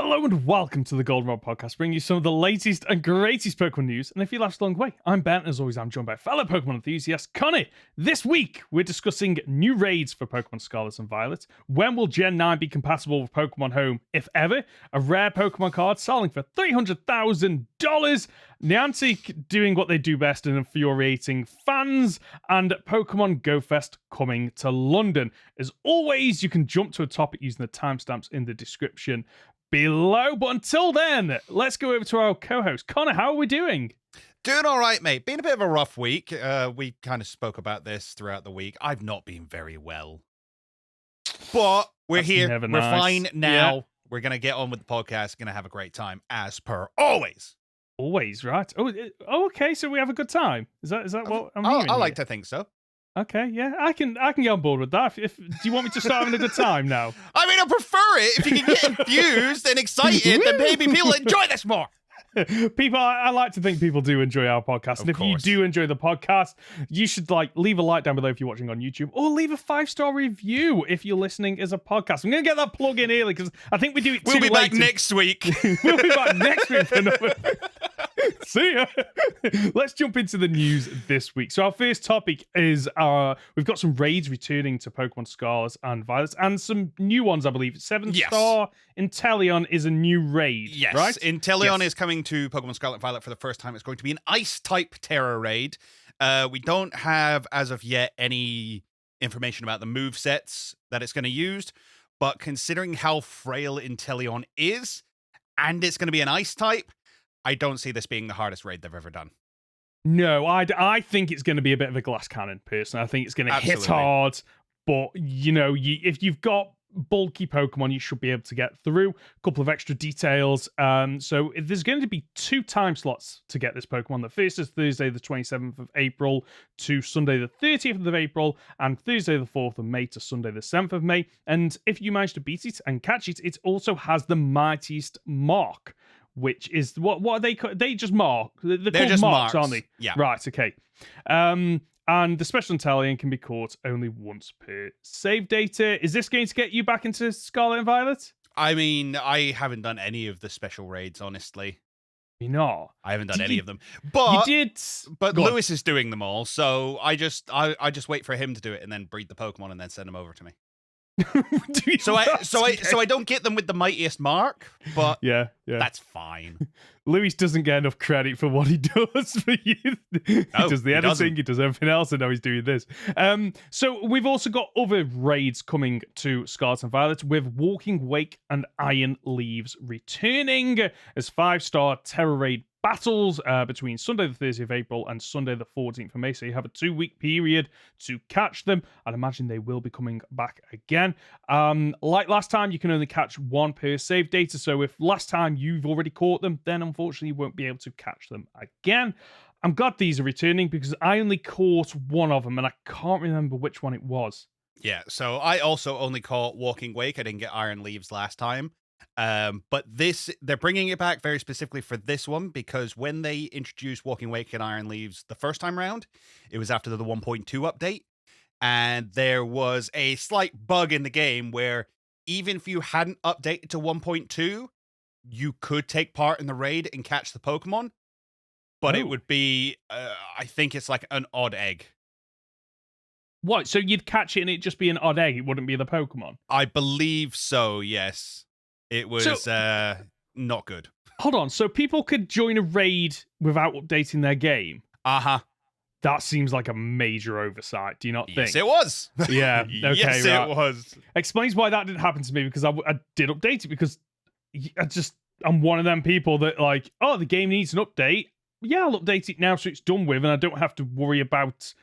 Hello and welcome to the Goldenrod Podcast, bringing you some of the latest and greatest Pokemon news. And if you last a long way, I'm Ben. As always, I'm joined by fellow Pokemon enthusiast Conor. This week, we're discussing new raids for Pokemon Scarlet and Violet. When will Gen 9 be compatible with Pokemon Home, if ever? A rare Pokemon card selling for $300,000. Niantic doing what they do best and infuriating fans. And Pokemon Go Fest coming to London. As always, you can jump to a topic using the timestamps in the description below. But until then, let's go over to our co-host. Conor, how are we doing? Doing all right, mate. Been a bit of a rough week. We kind of spoke about this throughout the week. I've not been very well. But we're That's here. never We're nice. fine now. Yeah. We're going to get on with the podcast. Going to have a great time, as per always. Always, right? Oh, okay. So we have a good time. Is that what I'm hearing? I like to think so. Okay, yeah, I can get on board with that. If do you want me to start having a good time now? I mean, I prefer it if you can get infused and excited. Then maybe people enjoy this more. People, I like to think people do enjoy our podcast, and if you do enjoy the podcast, you should leave a like down below if you're watching on YouTube, or leave a 5-star review if you're listening as a podcast. I'm gonna get that plug in early because I think we do it. We'll be back next week. We'll be back next week for another. See ya. Let's jump into the news this week. So our first topic is we've got some raids returning to Pokemon Scarlet and Violet, and some new ones, I believe. 7-star Inteleon is a new raid, yes, right? Inteleon is coming to Pokemon Scarlet and Violet for the first time. It's going to be an Ice-type Terror raid. We don't have, as of yet, any information about the movesets that it's going to use, but considering how frail Inteleon is, and it's going to be an Ice-type, I don't see this being the hardest raid they've ever done. No, I think it's going to be a bit of a glass cannon, personally. I think it's going to hit hard, but, if you've got bulky Pokemon, you should be able to get through. A couple of extra details. So there's going to be 2 time slots to get this Pokemon. The first is Thursday, the 27th of April to Sunday, the 30th of April, and Thursday, the 4th of May to Sunday, the 7th of May. And if you manage to beat it and catch it, it also has the mightiest mark, which is what are they? They just mark. They're called just marks, marks, aren't they? Yeah. Right. Okay. And the special Inteleon can be caught only once per save data. Is this going to get you back into Scarlet and Violet? I mean, I haven't done any of the special raids, honestly. You're not. I haven't done any of them. But you did. But Lewis is doing them all, so I just wait for him to do it and then breed the Pokemon and then send them over to me. So I don't get them with the mightiest mark, but yeah, that's fine. Louis doesn't get enough credit for what he does for you. He does the editing, he does everything else, and now he's doing this. So we've also got other raids coming to Scarlet and Violet, with Walking Wake and Iron Leaves returning as 5-star Terror Raid battles between Sunday the 30th of April and Sunday the 14th of May. So you have a 2-week period to catch them. I'd imagine they will be coming back again. Like last time, you can only catch 1 per save data. So if last time you've already caught them, then unfortunately you won't be able to catch them again. I'm glad these are returning because I only caught 1 of them and I can't remember which one it was. Yeah, so I also only caught Walking Wake. I didn't get Iron Leaves last time. But they're bringing it back very specifically for this one because when they introduced Walking Wake and Iron Leaves the first time round, it was after the 1.2 update, and there was a slight bug in the game where even if you hadn't updated to 1.2, you could take part in the raid and catch the Pokemon, but it would be, I think it's like an odd egg. What? So you'd catch it and it'd just be an odd egg? It wouldn't be the Pokemon? I believe so, yes. It was not good. Hold on. So people could join a raid without updating their game? Uh-huh. That seems like a major oversight. Do you not think? Yes, it was. Yeah. Okay, yes, right. it was. Explains why that didn't happen to me, because I did update it because I'm one of them people that the game needs an update. Yeah, I'll update it now so it's done with and I don't have to worry about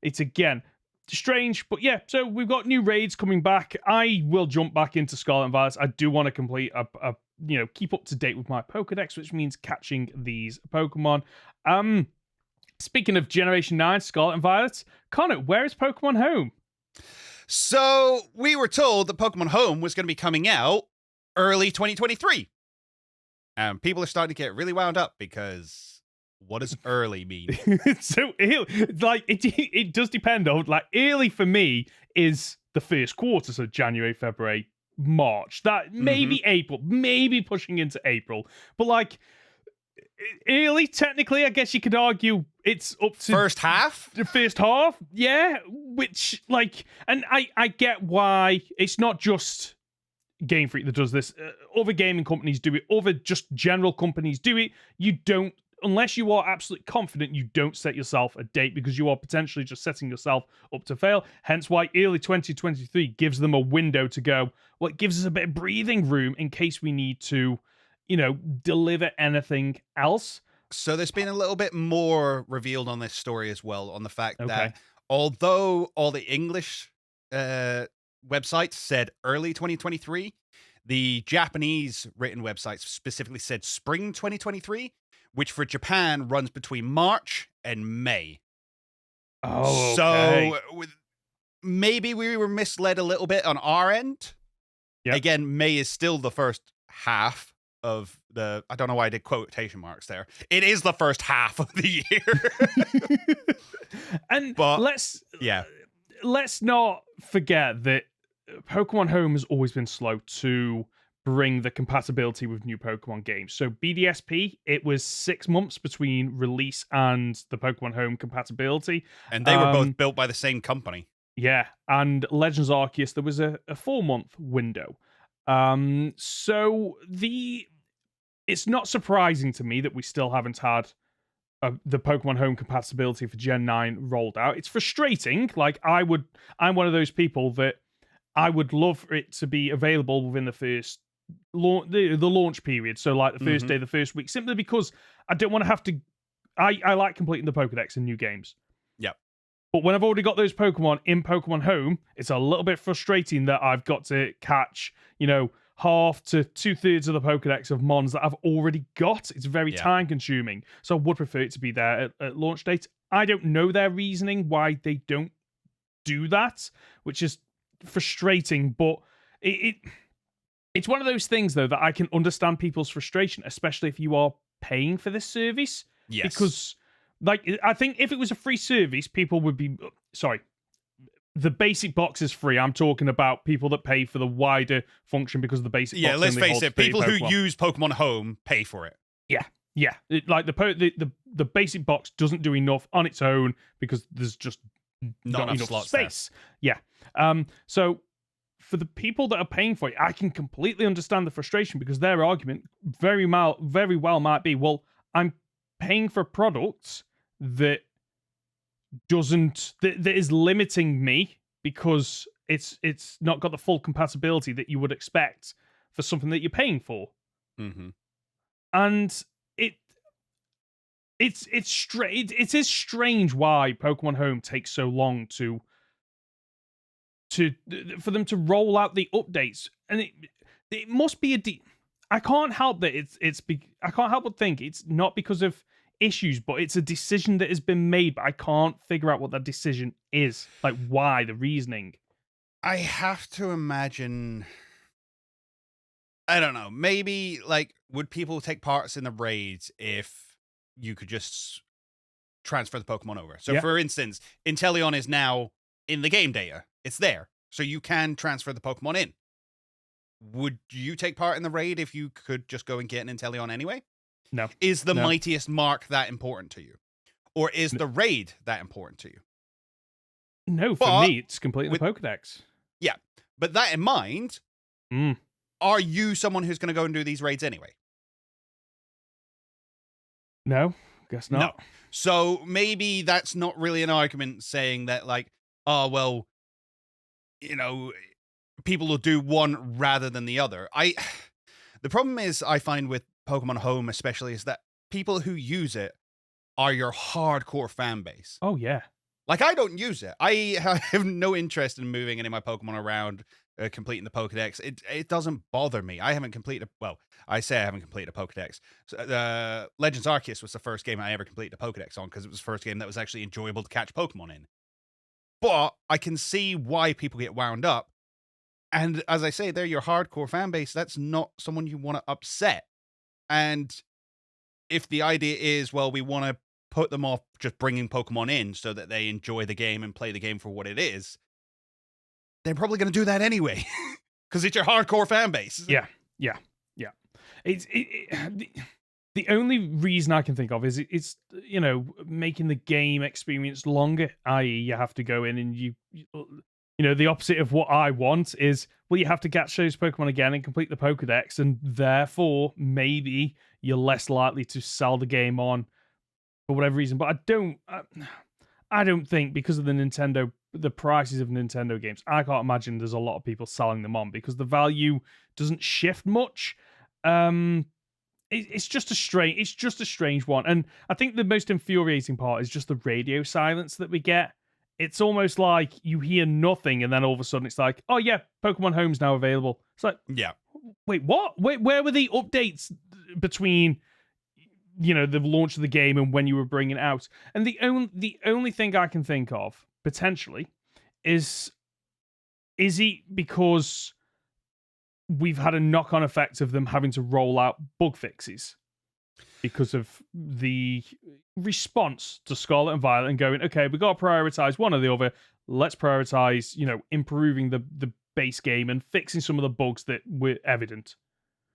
it again. Strange, but yeah, so we've got new raids coming back. I will jump back into Scarlet and Violet. I do want to complete keep up to date with my Pokedex, which means catching these Pokemon. Speaking of Generation 9, Scarlet and Violet, Conor, where is Pokemon Home? So we were told that Pokemon Home was going to be coming out early 2023. And people are starting to get really wound up because what does early mean? So, it does depend on, early for me is the first quarter, so January, February, March. That maybe April, maybe pushing into April. But like early, technically, I guess you could argue it's up to first half. The first half, yeah. Which like, and I get why it's not just Game Freak that does this. Other gaming companies do it. Other just general companies do it. You don't, unless you are absolutely confident, you don't set yourself a date because you are potentially just setting yourself up to fail. Hence why early 2023 gives them a window to go, well, it gives us a bit of breathing room in case we need to, deliver anything else. So there's been a little bit more revealed on this story as well, on the fact that although all the English websites said early 2023, the Japanese written websites specifically said spring 2023, which for Japan runs between March and May. Oh, okay. So maybe we were misled a little bit on our end. Yep. Again, May is still the first half of the, I don't know why I did quotation marks there. It is the first half of the year. Let's not forget that Pokemon Home has always been slow to bring the compatibility with new Pokemon games. So BDSP, it was 6 months between release and the Pokemon Home compatibility. And they were both built by the same company. Yeah, and Legends Arceus, there was a 4-month window. So it's not surprising to me that we still haven't had the Pokemon Home compatibility for Gen 9 rolled out. It's frustrating. Like, I'm one of those people that I would love for it to be available within the first the launch period. So like the first day, the first week, simply because I don't want to have to. I like completing the Pokedex in new games. Yep. But when I've already got those Pokemon in Pokemon Home, it's a little bit frustrating that I've got to catch, half to 2/3 of the Pokedex of Mons that I've already got. It's very time consuming. So I would prefer it to be there at launch date. I don't know their reasoning why they don't do that, which is frustrating, but it's one of those things though that I can understand people's frustration, especially if you are paying for this service. Yes. Because I think if it was a free service, people would be sorry. The basic box is free. I'm talking about people that pay for the wider function because of the basic box. Yeah, let's face it. People who use Pokemon Home pay for it. Yeah. The basic box doesn't do enough on its own because there's just not enough slots space. There. Yeah. So for the people that are paying for it, I can completely understand the frustration because their argument very well might be, well, I'm paying for a product that is limiting me because it's not got the full compatibility that you would expect for something that you're paying for. And it is strange why Pokemon Home takes so long for them to roll out the updates, and it must be I can't help that I can't help but think it's not because of issues, but it's a decision that has been made, but I can't figure out what that decision is. Like, why, the reasoning. I have to imagine, I don't know, maybe, like, would people take parts in the raids if you could just transfer the Pokemon over? So, for instance, Inteleon is now in the game data. It's there. So you can transfer the Pokemon in. Would you take part in the raid if you could just go and get an Inteleon anyway? No. Is the mightiest mark that important to you? Or is the raid that important to you? No, for me, it's completing the Pokedex. Yeah. But that in mind, are you someone who's going to go and do these raids anyway? No, guess not. No. So maybe that's not really an argument saying that, like, oh, well, people will do one rather than the other. The problem is, I find with Pokemon Home especially, is that people who use it are your hardcore fan base. Oh, yeah. Like, I don't use it. I have no interest in moving any of my Pokemon around, completing the Pokedex. It doesn't bother me. I haven't completed, I say I haven't completed a Pokedex. So, Legends Arceus was the first game I ever completed a Pokedex on because it was the first game that was actually enjoyable to catch Pokemon in. But I can see why people get wound up. And as I say, they're your hardcore fan base. That's not someone you want to upset. And if the idea is, well, we want to put them off just bringing Pokemon in so that they enjoy the game and play the game for what it is, they're probably going to do that anyway. because it's your hardcore fan base. Yeah. It's the only reason I can think of is it's making the game experience longer. I.e., you have to go in and you the opposite of what I want is, well, you have to catch those Pokemon again and complete the Pokedex, and therefore maybe you're less likely to sell the game on for whatever reason. But I don't think, because of the prices of Nintendo games, I can't imagine there's a lot of people selling them on because the value doesn't shift much. It's just a strange one, and I think the most infuriating part is just the radio silence that we get. It's almost like you hear nothing, and then all of a sudden it's like, oh yeah, Pokemon Home's now available. It's like, yeah, wait, what? Where were the updates between the launch of the game and when you were bringing it out? And the only thing I can think of potentially is it because we've had a knock-on effect of them having to roll out bug fixes because of the response to Scarlet and Violet and going, okay, we've got to prioritize one or the other. Let's prioritize, improving the base game and fixing some of the bugs that were evident.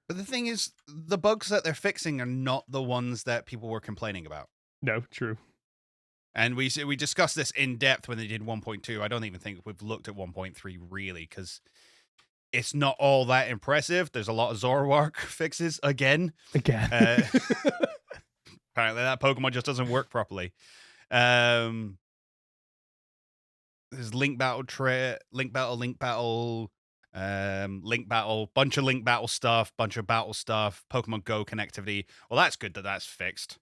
But the thing is, the bugs that they're fixing are not the ones that people were complaining about. No, true. And we discussed this in depth when they did 1.2. I don't even think we've looked at 1.3 really, because it's not all that impressive. There's a lot of Zoroark fixes again. Apparently that Pokemon just doesn't work properly. There's Link Battle, Link Battle, bunch of Link Battle stuff, bunch of battle stuff, Pokemon Go connectivity. Well, that's good that that's fixed.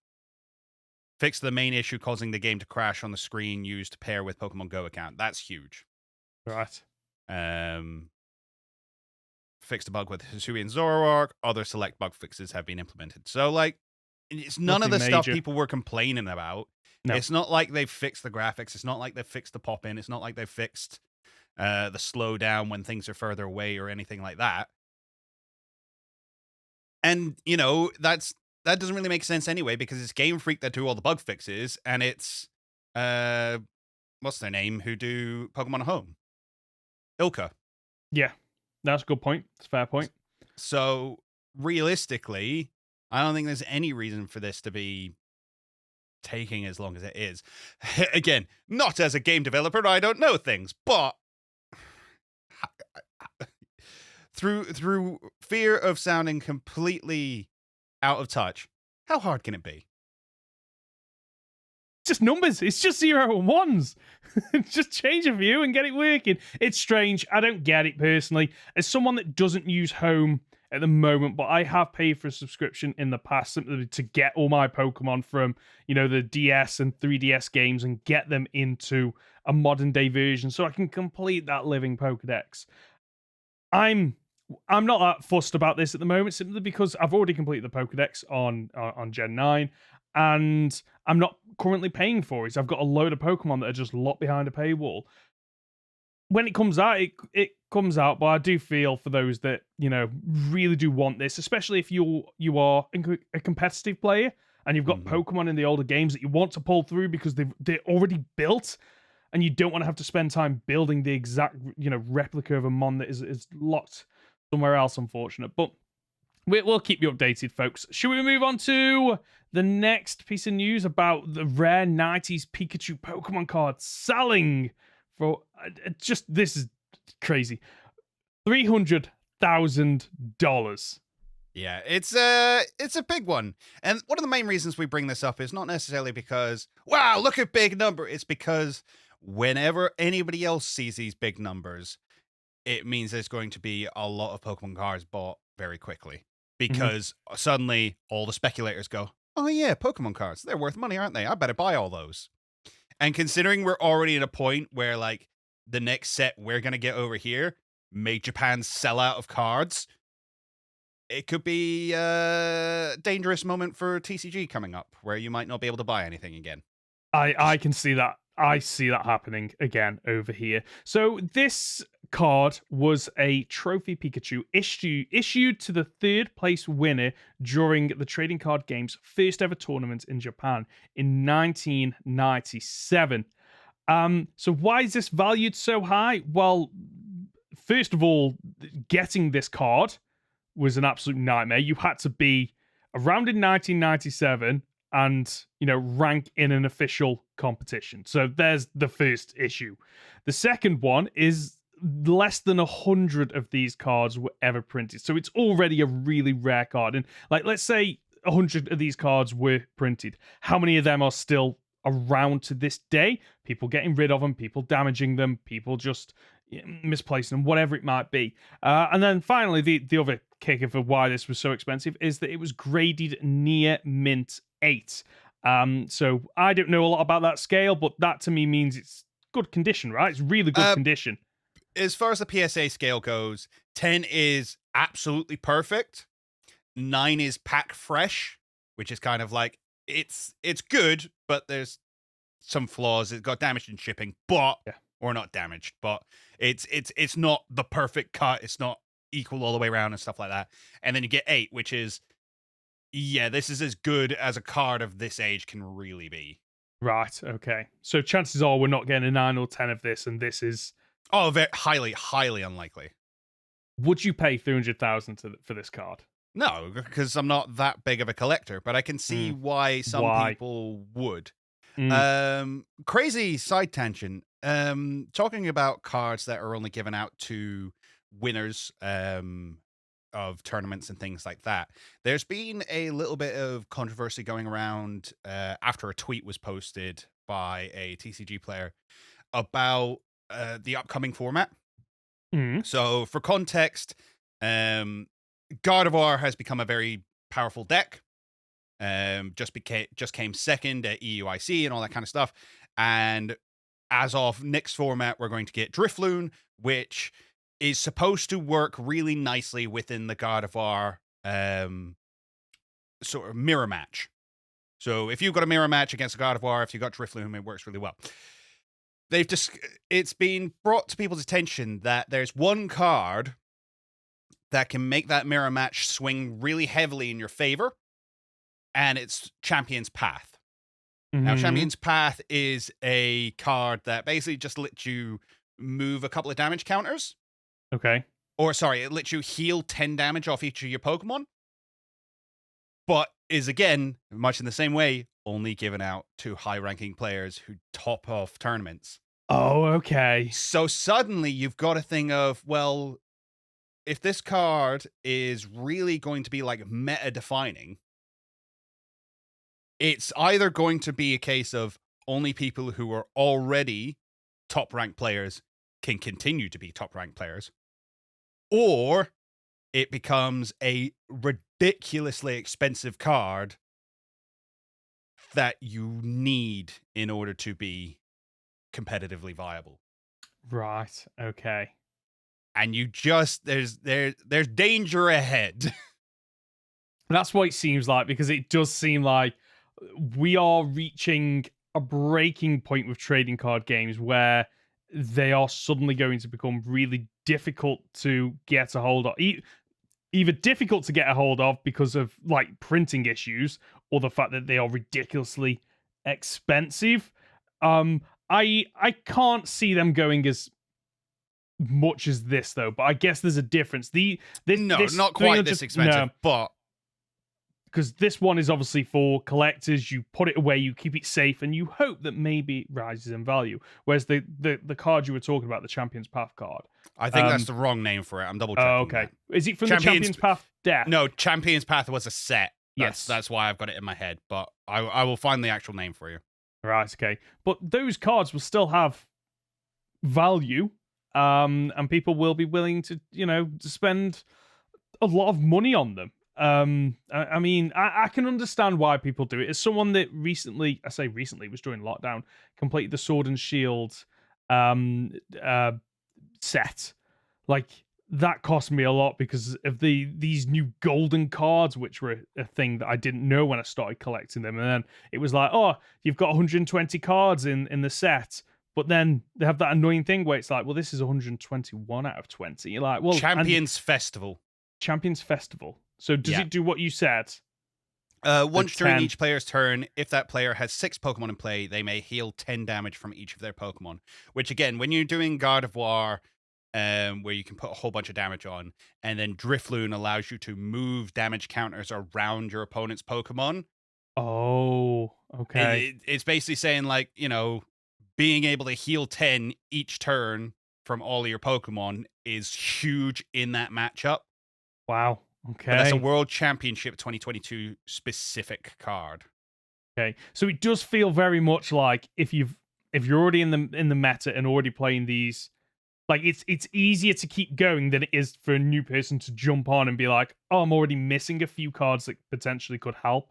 Fix the main issue causing the game to crash on the screen used to pair with Pokemon Go account. That's huge. Right. Fixed a bug with Hisui and Zoroark. Other select bug fixes have been implemented. So, it's none of the stuff people were complaining about. No. It's not like they've fixed the graphics. It's not like they've fixed the pop-in. It's not like they've fixed the slowdown when things are further away or anything like that. And, that doesn't really make sense anyway, because it's Game Freak that do all the bug fixes, and it's, what's their name, who do Pokemon Home? Ilka. Yeah. That's a good point. It's a fair point. So, realistically, I don't think there's any reason for this to be taking as long as it is. Again, not as a game developer, I don't know things, but through fear of sounding completely out of touch, how hard can it be? Just numbers. It's just 0 and 1s. Just change a few and get it working. It's strange. I don't get it personally. As someone that doesn't use Home at the moment, but I have paid for a subscription in the past simply to get all my Pokemon from, the DS and 3DS games and get them into a modern day version so I can complete that living Pokedex. I'm not that fussed about this at the moment, simply because I've already completed the Pokedex on Gen 9, and I'm not currently paying for it. I've got a load of Pokemon that are just locked behind a paywall. When it comes out, it comes out, but I do feel for those that, really do want this, especially if you are a competitive player and you've got Pokemon in the older games that you want to pull through because they're already built, and you don't want to have to spend time building the exact, replica of a mon that is locked somewhere else, unfortunate. But we'll keep you updated, folks. Should we move on to the next piece of news about the rare 90s Pikachu Pokemon card selling for this is crazy, $300,000. Yeah, it's a big one. And one of the main reasons we bring this up is not necessarily because, wow, look at big number. It's because whenever anybody else sees these big numbers, it means there's going to be a lot of Pokemon cards bought very quickly, because suddenly all the speculators go, oh yeah, Pokemon cards, they're worth money, aren't they? I better buy all those. And considering we're already at a point where the next set we're going to get over here made Japan sell out of cards, it could be a dangerous moment for TCG coming up where you might not be able to buy anything again. I can see that. I see that happening again over here. So this card was a trophy Pikachu issued to the third place winner during the Trading Card Game's first ever tournament in Japan in 1997. So why is this valued so high? Well, first of all, getting this card was an absolute nightmare. You had to be around in 1997 and, rank in an official competition. So there's the first issue. The second one is less than 100 of these cards were ever printed. So it's already a really rare card. And let's say 100 of these cards were printed. How many of them are still around to this day? People getting rid of them, people damaging them, people just misplacing them, whatever it might be. And then finally, the other kicker for why this was so expensive is that it was graded near mint 8. So I don't know a lot about that scale, but that to me means it's good condition, right? It's really good condition. As far as the PSA scale goes, 10 is absolutely perfect. 9 is pack fresh, which is kind of like it's good, but there's some flaws. It got damaged in shipping, or not damaged, but it's not the perfect cut. It's not equal all the way around and stuff like that. And then you get 8, which is, this is as good as a card of this age can really be. Right. Okay. So chances are we're not getting a 9 or 10 of this, and this is very highly unlikely. Would you pay 300,000 for this card? No, because I'm not that big of a collector, but I can see why some people would. Crazy side tangent. Talking about cards that are only given out to winners of tournaments and things like that. There's been a little bit of controversy going around after a tweet was posted by a TCG player about the upcoming format. So for context, Gardevoir has become a very powerful deck. Just came second at EUIC and all that kind of stuff. And as of next format, we're going to get Drifloon, which is supposed to work really nicely within the Gardevoir sort of mirror match. So if you've got a mirror match against a Gardevoir, if you've got Drifloon, it works really well. It's been brought to people's attention that there's one card that can make that mirror match swing really heavily in your favor, and it's Champion's Path. Now, Champion's Path is a card that basically just lets you move a couple of damage counters. Okay. Or, sorry, it lets you heal 10 damage off each of your Pokemon. But is, again, much in the same way, only given out to high-ranking players who top off tournaments. Oh, okay. So suddenly you've got a thing of, well, if this card is really going to be, like, meta-defining, it's either going to be a case of only people who are already top-ranked players can continue to be top-ranked players, or it becomes a ridiculously expensive card that you need in order to be competitively viable. Right. Okay. And you just there's danger ahead. That's what it seems like, because it does seem like we are reaching a breaking point with trading card games where they are suddenly going to become really difficult to get a hold of. Either difficult to get a hold of because of like printing issues, or the fact that they are ridiculously expensive. I can't see them going as much as this though, but I guess there's a difference. This not quite this expensive, but because this one is obviously for collectors. You put it away, you keep it safe, and you hope that maybe it rises in value. Whereas the card you were talking about, the Champion's Path card, I think that's the wrong name for it. I'm double checking. Oh, okay. That. Is it from the Champion's Path deck? No, Champion's Path was a set. Yes. That's why I've got it in my head, but I will find the actual name for you. Right, okay. But those cards will still have value, and people will be willing to, to spend a lot of money on them. I mean, I can understand why people do it. As someone that recently was during lockdown, completed the Sword and Shield set. Like, that cost me a lot because of these new golden cards, which were a thing that I didn't know when I started collecting them. And then it was like, oh, you've got 120 cards in the set. But then they have that annoying thing where it's like, well, this is 121 out of 20. You're like, well, Champions Festival. So does it do what you said? Once during each player's turn, if that player has 6 Pokemon in play, they may heal 10 damage from each of their Pokemon. Which, again, when you're doing Gardevoir, where you can put a whole bunch of damage on, and then Drifloon allows you to move damage counters around your opponent's Pokemon. Oh, okay. It's basically saying, like, being able to heal 10 each turn from all of your Pokemon is huge in that matchup. Wow. Okay. But that's a World Championship 2022 specific card. Okay. So it does feel very much like if you're already in the meta and already playing these, like it's easier to keep going than it is for a new person to jump on and be like, oh, I'm already missing a few cards that potentially could help.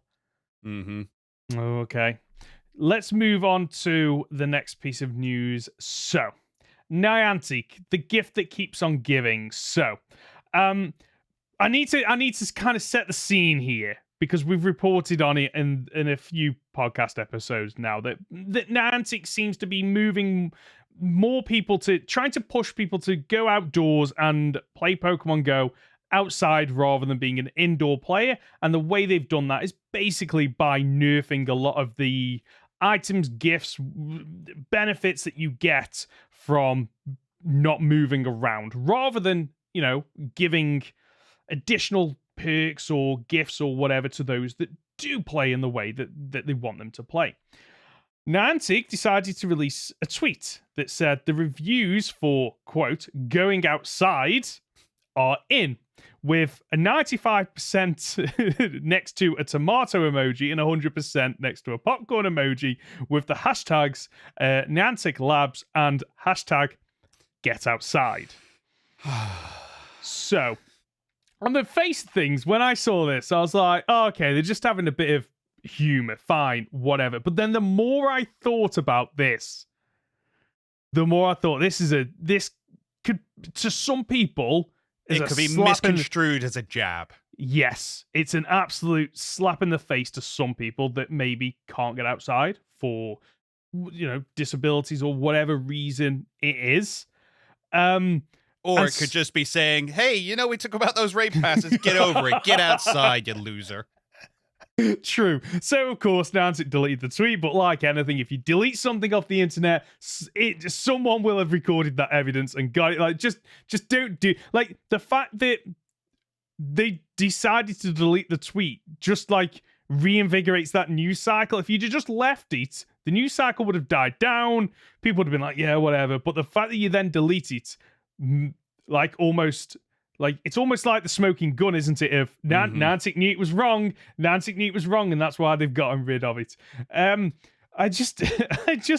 Mm-hmm. Okay. Let's move on to the next piece of news. So, Niantic, the gift that keeps on giving. So, I need to kind of set the scene here because we've reported on it in a few podcast episodes now that Niantic seems to be moving more people to trying to push people to go outdoors and play Pokemon Go outside rather than being an indoor player. And the way they've done that is basically by nerfing a lot of the items, gifts, benefits that you get from not moving around, rather than, giving additional perks or gifts or whatever to those that do play in the way that they want them to play. Niantic decided to release a tweet that said the reviews for, quote, going outside are in, with a 95% next to a tomato emoji and 100% next to a popcorn emoji, with the hashtags Niantic Labs and hashtag Get Outside. So, on the face of things, when I saw this, I was like, oh, okay, they're just having a bit of humor, fine, whatever. But then the more I thought about this, the more I thought this could, to some people, it could be misconstrued as a jab. Yes, it's an absolute slap in the face to some people that maybe can't get outside for, disabilities or whatever reason it is. Or it could just be saying, hey, we took about those rape passes. Get over it. Get outside, you loser. True. So, of course, Niantic deleted the tweet, but like anything, if you delete something off the internet, someone will have recorded that evidence and got it. Like, just don't do... Like, the fact that they decided to delete the tweet just, like, reinvigorates that news cycle. If you'd just left it, the news cycle would have died down. People would have been like, yeah, whatever. But the fact that you then delete it, like, almost... Like, it's almost like the smoking gun, isn't it? If Niantic knew it was wrong, and that's why they've gotten rid of it. I just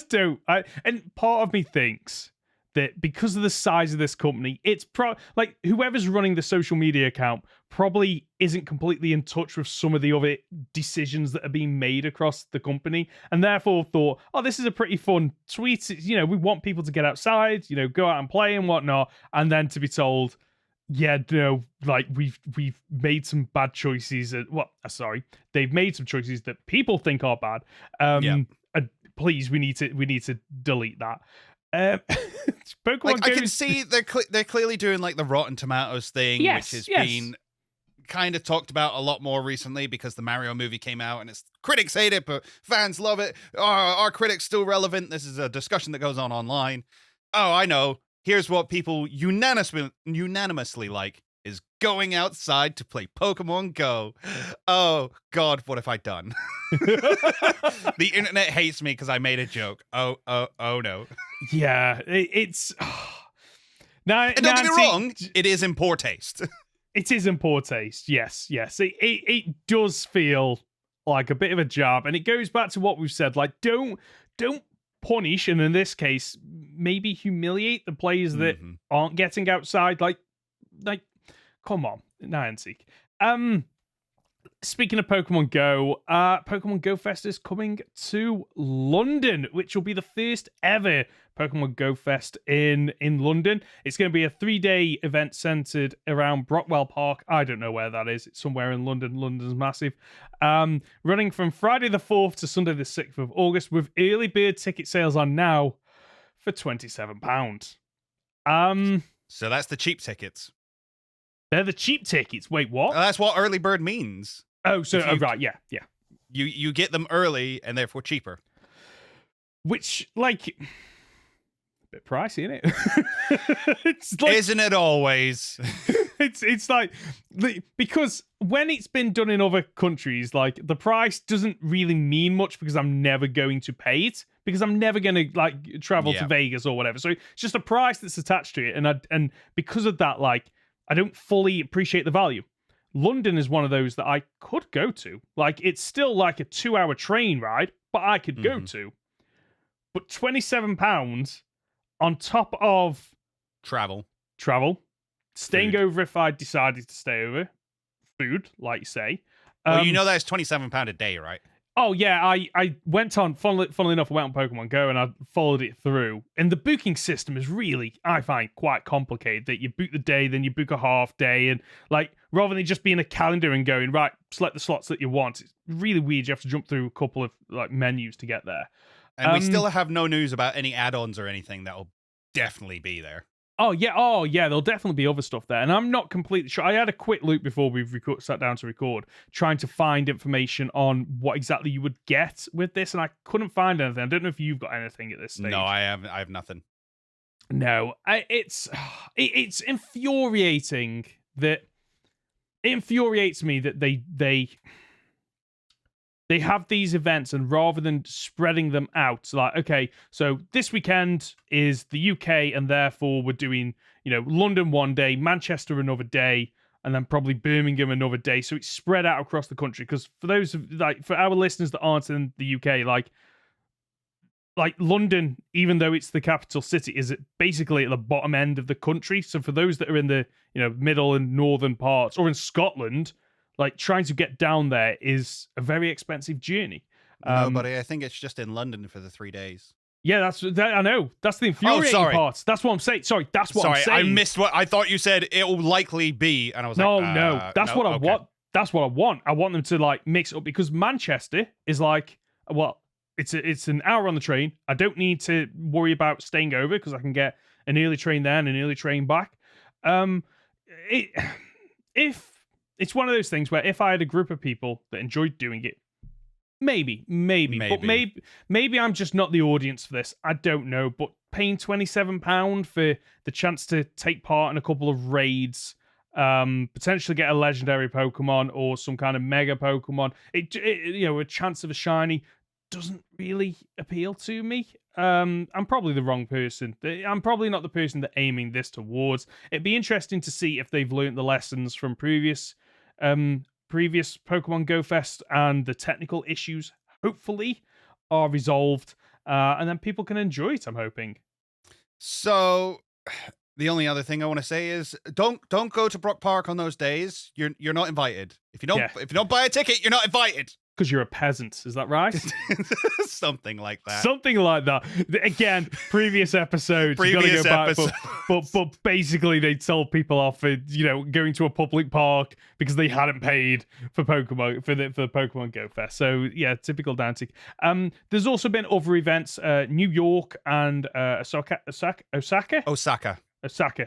don't. And part of me thinks that because of the size of this company, it's like whoever's running the social media account probably isn't completely in touch with some of the other decisions that are being made across the company, and therefore thought, oh, this is a pretty fun tweet. We want people to get outside, go out and play and whatnot, and then to be told, yeah, no, like we've made some bad choices. They've made some choices that people think are bad. Please, we need to delete that. Pokemon I can see they're clearly doing like the Rotten Tomatoes thing, which has been kind of talked about a lot more recently because the Mario movie came out and critics hate it, but fans love it. Are critics still relevant? This is a discussion that goes on online. Oh, I know. Here's what people unanimously like is going outside to play Pokemon Go. Oh, God, what have I done? The internet hates me because I made a joke. Oh, no. Yeah, it's... Now, and don't get me wrong, it is in poor taste. It is in poor taste, yes. It does feel like a bit of a jab, and it goes back to what we've said. Like, don't punish, and in this case, maybe humiliate the players that aren't getting outside. Like, come on, Niantic. Speaking of Pokemon Go, Pokemon Go Fest is coming to London, which will be the first ever Pokemon Go Fest in London. It's going to be a 3-day event centered around Brockwell Park. I don't know where that is. It's somewhere in London. London's massive. Running from Friday the 4th to Sunday the 6th of August, with early bird ticket sales on now for £27. So that's the cheap tickets. They're the cheap tickets. Wait, what? That's what early bird means. Oh, so right, yeah. You get them early and therefore cheaper. Which, like, bit pricey, isn't it? It's like, isn't it always? it's like, because when it's been done in other countries, like the price doesn't really mean much because I'm never going to pay it, because I'm never going to like travel to Vegas or whatever. So it's just a price that's attached to it, and because of that, like I don't fully appreciate the value. London is one of those that I could go to. Like it's still like a 2-hour train ride, but I could go to. But £27 on top of travel, staying food. over if I decided to stay over, food, like you say. Well, you know that's £27 a day, right? Oh yeah, I went on. Funnily enough, I went on Pokemon Go and I followed it through. And the booking system is really, I find, quite complicated. That you book the day, then you book a half day, and like rather than just being a calendar and going right, select the slots that you want. It's really weird. You have to jump through a couple of like menus to get there. And we still have no news about any add-ons or anything that will definitely be there. Oh yeah, there'll definitely be other stuff there, and I'm not completely sure. I had a quick look before we sat down to record, trying to find information on what exactly you would get with this, and I couldn't find anything. I don't know if you've got anything at this stage. No, I have nothing. No, it's infuriating that it infuriates me that they have these events, and rather than spreading them out, like, okay, so this weekend is the UK, and therefore we're doing, London one day, Manchester another day, and then probably Birmingham another day. So it's spread out across the country. Because for our listeners that aren't in the UK, like London, even though it's the capital city, is basically at the bottom end of the country. So for those that are in the middle and northern parts, or in Scotland, like trying to get down there is a very expensive journey. No, buddy, I think it's just in London for the 3 days. Yeah, I know. That's the infuriating part. That's what I'm saying. Sorry, that's what I'm saying. I missed what I thought you said. It will likely be, and I was no. That's what I want. That's what I want. I want them to like mix it up, because Manchester is like, well, it's an hour on the train. I don't need to worry about staying over because I can get an early train there and an early train back. It's one of those things where if I had a group of people that enjoyed doing it, maybe. But maybe I'm just not the audience for this. I don't know. But paying £27 for the chance to take part in a couple of raids, potentially get a legendary Pokemon or some kind of mega Pokemon, a chance of a shiny, doesn't really appeal to me. I'm probably the wrong person. I'm probably not the person that aiming this towards. It'd be interesting to see if they've learned the lessons from previous Pokemon Go Fest, and the technical issues hopefully are resolved, and then people can enjoy it, I'm hoping. So the only other thing I want to say is don't go to Brook Park on those days. You're not invited. If you don't buy a ticket, you're not invited. Because you're a peasant, is that right? Something like that. Something like that. Again, previous episodes. Previous episodes. But basically, they told people off for going to a public park because they hadn't paid for Pokemon for the Pokemon Go Fest. So yeah, typical Niantic. There's also been other events. New York and Osaka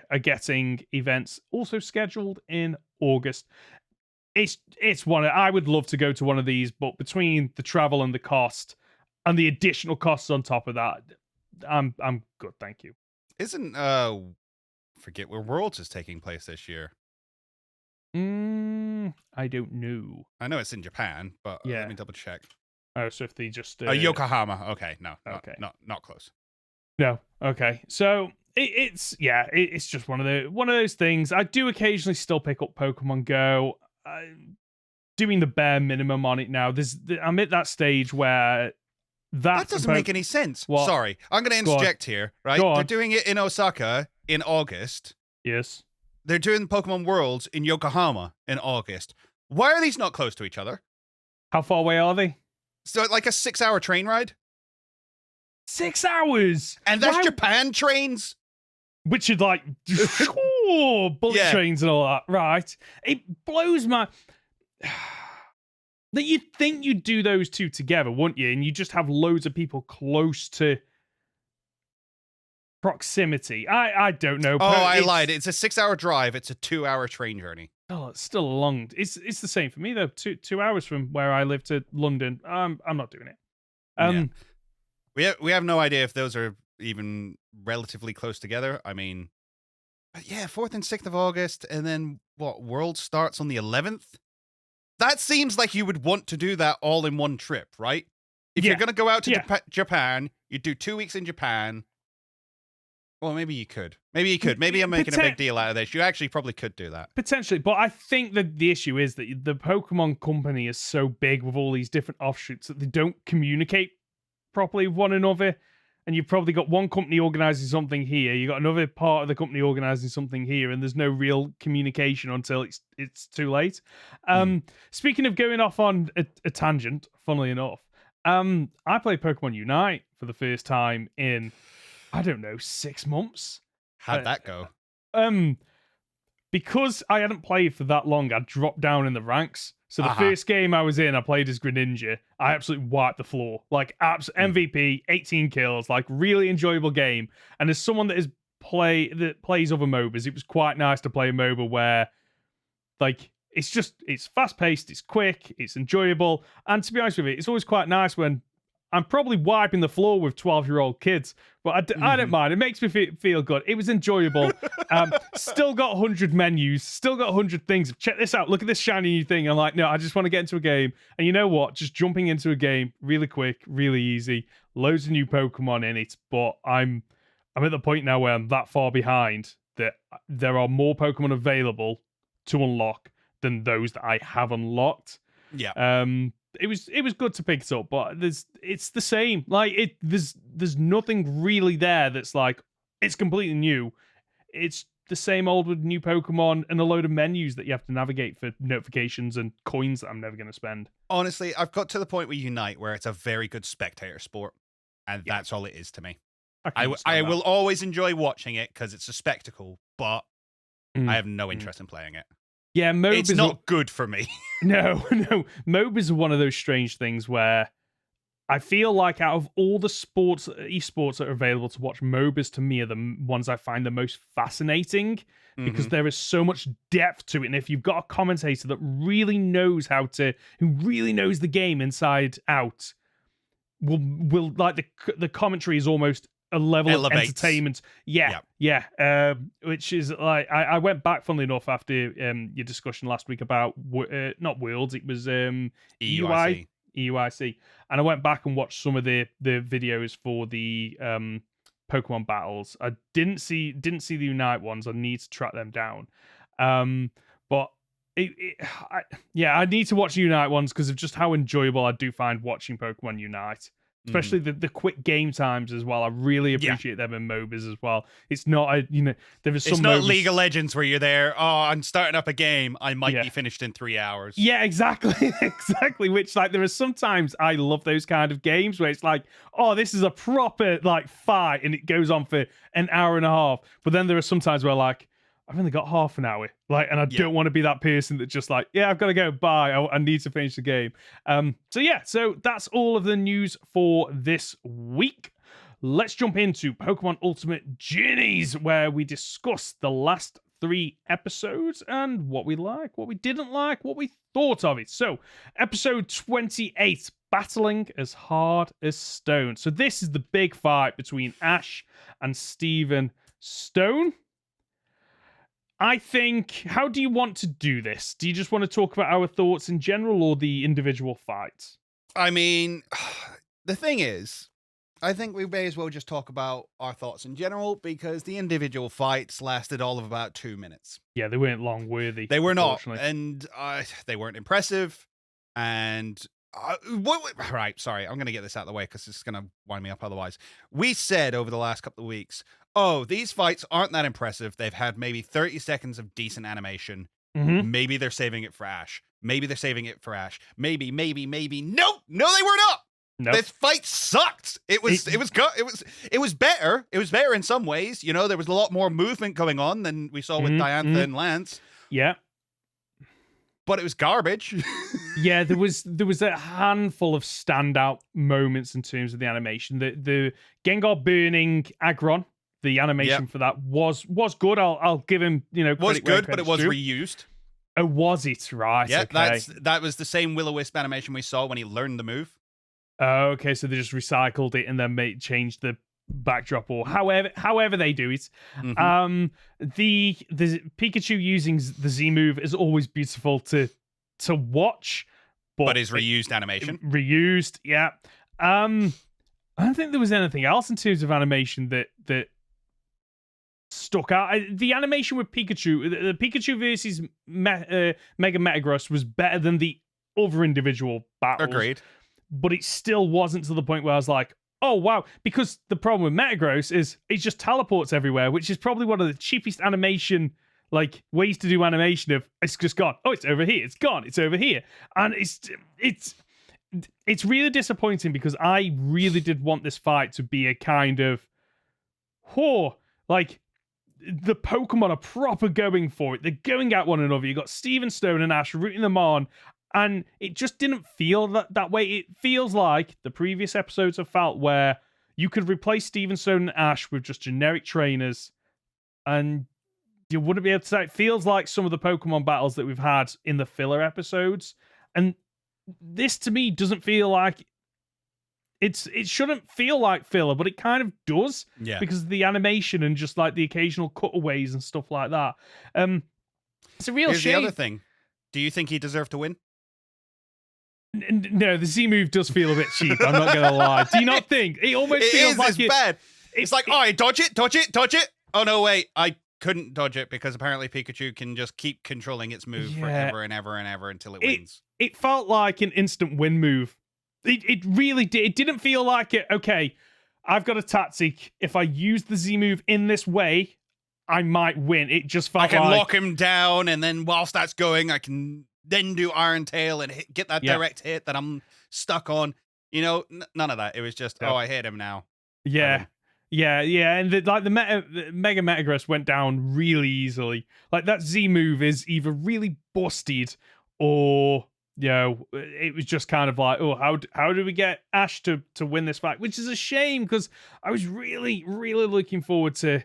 are getting events also scheduled in August. It's one. I would love to go to one of these, but between the travel and the cost and the additional costs on top of that, I'm good, thank you. Isn't forget where Worlds is taking place this year? I don't know. I know it's in Japan, but yeah. Let me double check. Oh, so if they just Yokohama. Okay, no, okay, not close. No, okay. So it's just one of those things. I do occasionally still pick up Pokemon Go. Doing the bare minimum on it now. I'm at that stage where that doesn't make any sense. What? Sorry, I'm going to interject here. Right, they're doing it in Osaka in August. Yes, they're doing Pokemon Worlds in Yokohama in August. Why are these not close to each other? How far away are they? So like a 6-hour train ride. 6 hours, and that's Japan trains, which are like bullet trains and all that, right? It blows my that you'd think you'd do those two together, wouldn't you? And you just have loads of people close to proximity. I don't know. Oh, I lied. It's a 6-hour drive. It's a 2-hour train journey. Oh, it's still long. It's the same for me though. 2 hours from where I live to London. I'm not doing it. We have no idea if those are even relatively close together. I mean, yeah, 4th and 6th of August, and then what? World starts on the 11th. That seems like you would want to do that all in one trip, right? If you're going to go out to Japan, you do 2 weeks in Japan. Well, maybe you could. Maybe I'm making a big deal out of this. You actually probably could do that. Potentially, but I think that the issue is that the Pokemon company is so big with all these different offshoots that they don't communicate properly with one another. And you've probably got one company organizing something here, you got another part of the company organizing something here, and there's no real communication until it's too late. Speaking of going off on a tangent, funnily enough, I played Pokemon Unite for the first time in, I don't know, 6 months. How'd that go? Because I hadn't played for that long, I dropped down in the ranks. So the first game I was in, I played as Greninja. I absolutely wiped the floor. Like, MVP, 18 kills, like, really enjoyable game. And as someone that plays other MOBAs, it was quite nice to play a MOBA where, like, it's fast-paced, it's quick, it's enjoyable. And to be honest with you, it's always quite nice when I'm probably wiping the floor with 12-year-old kids, but I don't mind. It makes me feel good. It was enjoyable. Still got 100 menus, still got 100 things. Check this out. Look at this shiny new thing. I'm like, no, I just want to get into a game. And you know what? Just jumping into a game, really quick, really easy. Loads of new Pokemon in it, but I'm at the point now where I'm that far behind that there are more Pokemon available to unlock than those that I have unlocked. Yeah. It was good to pick it up, but it's the same. Like there's nothing really there that's like it's completely new. It's the same old with new Pokemon and a load of menus that you have to navigate for notifications and coins that I'm never going to spend. Honestly, I've got to the point with Unite where it's a very good spectator sport, and that's all it is to me. I will always enjoy watching it because it's a spectacle, but I have no interest in playing it. Yeah, MOBAs it's not good for me. No. MOBAs are one of those strange things where I feel like out of all the esports that are available to watch, MOBAs to me are the ones I find the most fascinating because there is so much depth to it. And if you've got a commentator that really knows who really knows the game inside out, will like the commentary is almost a level of entertainment. Yeah. Which is like I went back, funnily enough, after your discussion last week about not Worlds, it was EUIC, and I went back and watched some of the videos for the Pokemon battles. I didn't see the Unite ones. I need to track them down, but I need to watch the Unite ones because of just how enjoyable I do find watching Pokemon Unite. Especially the quick game times as well. I really appreciate them in MOBAs as well. It's not, there is some. It's not MOBAs... League of Legends where you're there. Oh, I'm starting up a game. I might be finished in 3 hours. Yeah, exactly, exactly. Which like there are sometimes I love those kind of games where it's like, oh, this is a proper like fight, and it goes on for an hour and a half. But then there are sometimes where like I've only got half an hour, like, and I don't want to be that person that just like, I've got to go. Bye. I need to finish the game. So that's all of the news for this week. Let's jump into Pokemon Ultimate Journeys, where we discuss the last 3 episodes and what we like, what we didn't like, what we thought of it. So, episode 28, Battling as Hard as Stone. So this is the big fight between Ash and Steven Stone. I think, how do you want to do this? Do you just want to talk about our thoughts in general or the individual fights? I mean, the thing is, I think we may as well just talk about our thoughts in general because the individual fights lasted all of about 2 minutes. Yeah, they weren't long worthy. They were not, and they weren't impressive. And right, sorry, I'm going to get this out of the way because it's going to wind me up otherwise. We said over the last couple of weeks, these fights aren't that impressive. They've had maybe 30 seconds of decent animation. Maybe they're saving it for Ash. Maybe. Maybe. No, they were not. Nope. This fight sucked. It was better. It was better in some ways. You know, there was a lot more movement going on than we saw with Diantha and Lance. Yeah. But it was garbage. Yeah, there was a handful of standout moments in terms of the animation. The Gengar burning Aggron, the animation for that was good. I'll give him, was good, but it was reused. Oh, was it? Right. Yeah, okay. that was the same Will-O-Wisp animation we saw when he learned the move. Oh, okay, so they just recycled it and then changed the backdrop or however they do it. The Pikachu using the Z move is always beautiful to watch, but is reused animation. Reused, yeah. I don't think there was anything else in terms of animation that stuck out. The animation with Pikachu, the Pikachu versus Mega Metagross was better than the other individual battles. Agreed. But it still wasn't to the point where I was like, oh, wow. Because the problem with Metagross is it just teleports everywhere, which is probably one of the cheapest animation, like, ways to do animation of, it's just gone. Oh, it's over here. It's gone. It's over here. And it's really disappointing because I really did want this fight to be a kind of, like, the Pokemon are proper going for it. They're going at one another. You got Steven Stone and Ash rooting them on. And it just didn't feel that way. It feels like the previous episodes have felt where you could replace Steven Stone and Ash with just generic trainers and you wouldn't be able to say. It feels like some of the Pokemon battles that we've had in the filler episodes. And this, to me, doesn't feel like... It shouldn't feel like filler, but it kind of does. Yeah. Because of the animation and just like the occasional cutaways and stuff like that. It's a real Here's shame. The other thing. Do you think he deserved to win? No, the Z move does feel a bit cheap. I'm not gonna lie. Do you not think it almost feels like it's bad? It's like, oh, I dodge it. Oh no, wait, I couldn't dodge it because apparently Pikachu can just keep controlling its move forever and ever and ever until it wins. It felt like an instant win move. It really did. It didn't feel like it. Okay, I've got a tactic. If I use the Z move in this way, I might win. It just felt like I can lock him down, and then whilst that's going, I can then do Iron Tail and get that direct hit that I'm stuck on. You know, none of that. It was just, I hit him now. Yeah. And the Mega Metagross went down really easily. Like, that Z move is either really busted or, you know, it was just kind of like, oh, how do we get Ash to win this fight? Which is a shame because I was really, really looking forward to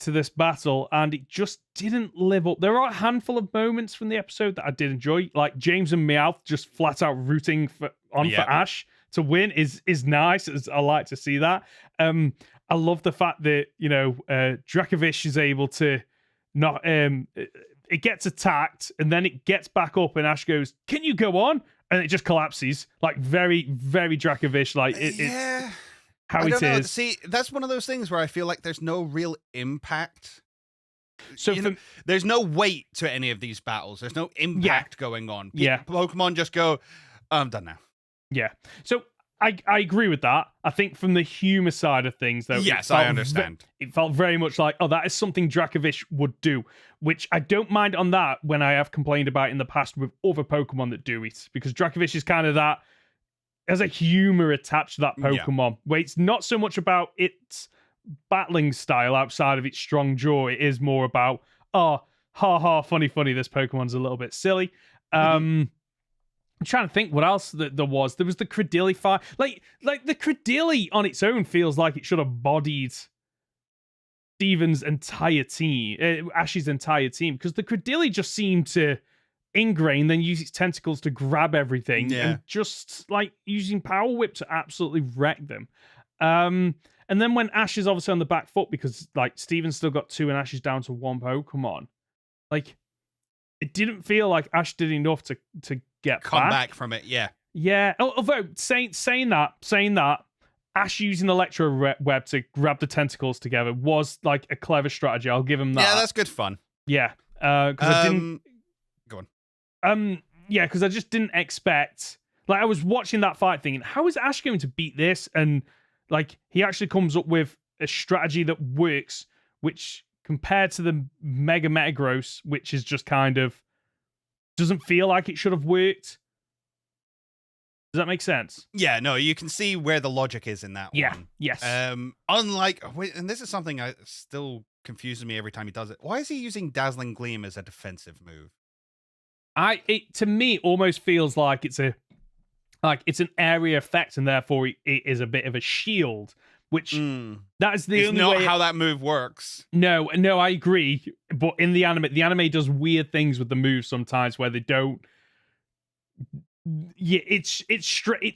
this battle, and it just didn't live up. There are a handful of moments from the episode that I did enjoy, like James and Meowth just flat out rooting for Ash to win is nice. I like to see that. I love the fact that, you know, Dracovish is able to not it gets attacked and then it gets back up and Ash goes, "Can you go on?" And it just collapses, like very, very Dracovish. Like it's how it is. See, that's one of those things where I feel like there's no real impact. So there's no weight to any of these battles. There's no impact going on. Pokemon just go, I'm done now. Yeah. So I agree with that. I think from the humor side of things, though, yes, I understand. It felt very much like, that is something Dracovish would do, which I don't mind on that when I have complained about in the past with other Pokemon that do it, because Dracovish is kind of that, there's a humor attached to that Pokemon, where it's not so much about its battling style outside of its strong jaw. It is more about, funny, this Pokemon's a little bit silly. I'm trying to think what else there was. There was the Credilli fight. Like the Credilli on its own feels like it should have bodied Steven's entire team, Ash's entire team, because the Credilli just seemed to ingrain, then use its tentacles to grab everything, and just like using Power Whip to absolutely wreck them. And then when Ash is obviously on the back foot because like Steven's still got 2 and Ash is down to 1 Pokemon, like it didn't feel like Ash did enough to get come back from it. Yeah. Although saying that, Ash using Electro Web to grab the tentacles together was like a clever strategy. I'll give him that. Yeah, that's good fun. Yeah, because I didn't. Go on. Yeah, because I just didn't expect. Like, I was watching that fight thinking, how is Ash going to beat this? And like, he actually comes up with a strategy that works, which compared to the Mega Metagross, which is just kind of doesn't feel like it should have worked. Does that make sense? Yeah, no, you can see where the logic is in that one. Yes. Unlike, and this is something that still confuses me every time he does it. Why is he using Dazzling Gleam as a defensive move? It to me almost feels like it's an area effect, and therefore it is a bit of a shield. Which that is the only way. How that move works. No, I agree. But in the anime does weird things with the moves sometimes where they don't. Yeah, it's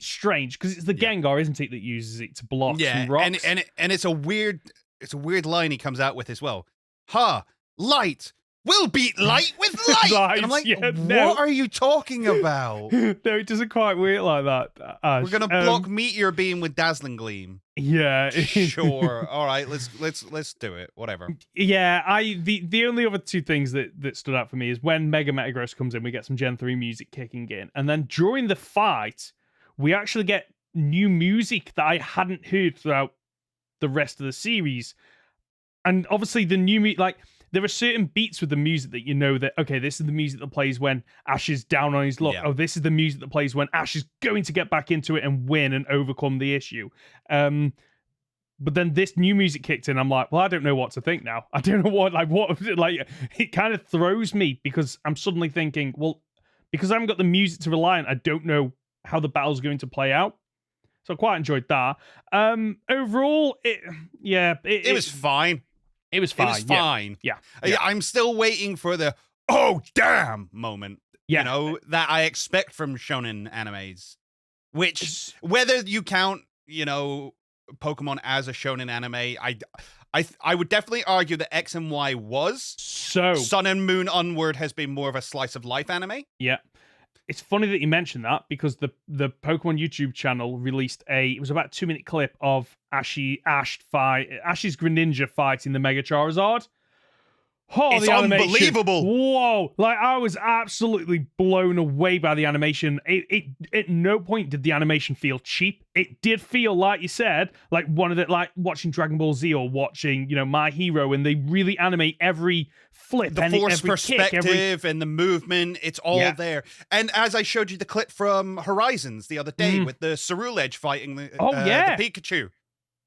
strange because it's the Gengar, isn't it, that uses it to block some rocks. and it's a weird line he comes out with as well. Light. We'll beat light with light. And I'm like, what are you talking about? No, it doesn't quite work like that, Ash. We're gonna block Meteor Beam with Dazzling Gleam. Yeah. Sure. All right, let's do it. Whatever. Yeah, the only other two things that stood out for me is when Mega Metagross comes in, we get some Gen 3 music kicking in. And then during the fight, we actually get new music that I hadn't heard throughout the rest of the series. And obviously the new music, like, there are certain beats with the music that you know that, okay, this is the music that plays when Ash is down on his luck. Yeah. Oh, this is the music that plays when Ash is going to get back into it and win and overcome the issue. But then this new music kicked in. I'm like, well, I don't know what to think now. I don't know what it kind of throws me because I'm suddenly thinking, well, because I haven't got the music to rely on, I don't know how the battle's going to play out. So I quite enjoyed that. Overall, it was fine. It was fine. It was fine. Yeah. I'm still waiting for the oh damn moment. Yeah. You know, that I expect from shonen animes. Which, whether you count, you know, Pokemon as a shonen anime, I would definitely argue that X and Y was. So Sun and Moon onward has been more of a slice of life anime. Yeah. It's funny that you mentioned that because the Pokemon YouTube channel released it was about a 2-minute clip of Ash's Greninja fighting the Mega Charizard. Oh, it's unbelievable. Whoa. Like, I was absolutely blown away by the animation. It at no point did the animation feel cheap. It did feel, like you said, like like watching Dragon Ball Z or watching, you know, My Hero, and they really animate every flip, the force perspective and the movement. It's all there. And as I showed you the clip from Horizons the other day with the Ceruledge fighting the Pikachu.